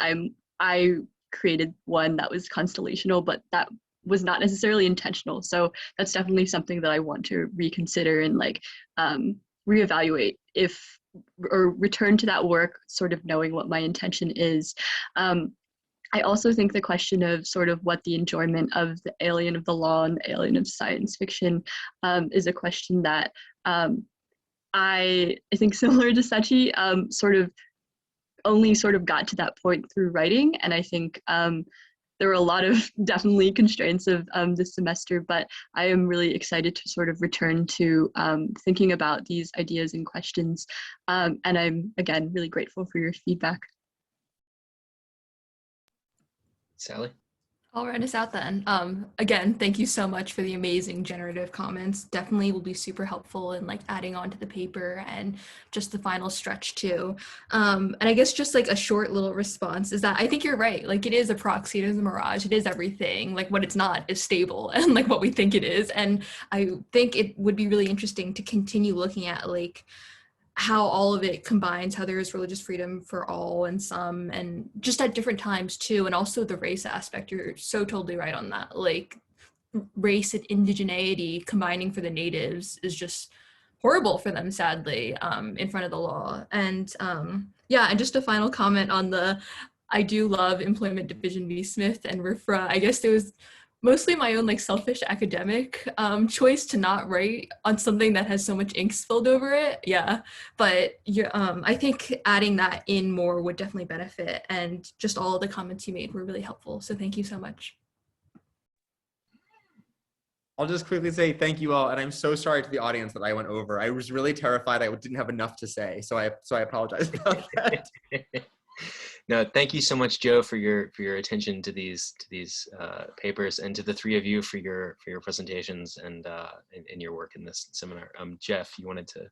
I created one that was constellational, but that was not necessarily intentional. So that's definitely something that I want to reconsider and like reevaluate if or return to that work, sort of knowing what my intention is. I also think the question of sort of what the enjoyment of the alien of the law and the alien of science fiction is a question that I think similar to Suchait, sort of only sort of got to that point through writing. And I think there were a lot of definitely constraints of this semester, but I am really excited to sort of return to thinking about these ideas and questions. And I'm, again, really grateful for your feedback. Sally? I'll write us out then. Again, thank you so much for the amazing generative comments. Definitely will be super helpful in like adding on to the paper and just the final stretch too. And I guess just like a short little response is that I think you're right. Like it is a proxy, it is a mirage, it is everything. Like what it's not is stable and like what we think it is. And I think it would be really interesting to continue looking at like how all of it combines, how there is religious freedom for all and some, and just at different times too. And also the race aspect, you're so totally right on that. Like race and indigeneity combining for the natives is just horrible for them, sadly, in front of the law. And yeah, and just a final comment on the, I do love Employment Division v. Smith and RFRA. I guess there was mostly my own like selfish academic choice to not write on something that has so much ink spilled over it. Yeah, but yeah, I think adding that in more would definitely benefit, and just all of the comments you made were really helpful. So thank you so much. I'll just quickly say thank you all, and I'm so sorry to the audience that I went over. I was really terrified I didn't have enough to say, so I apologize about that. No, thank you so much, Joe, for your attention to these papers, and to the three of you for your presentations and your work in this seminar. Jeff, you wanted to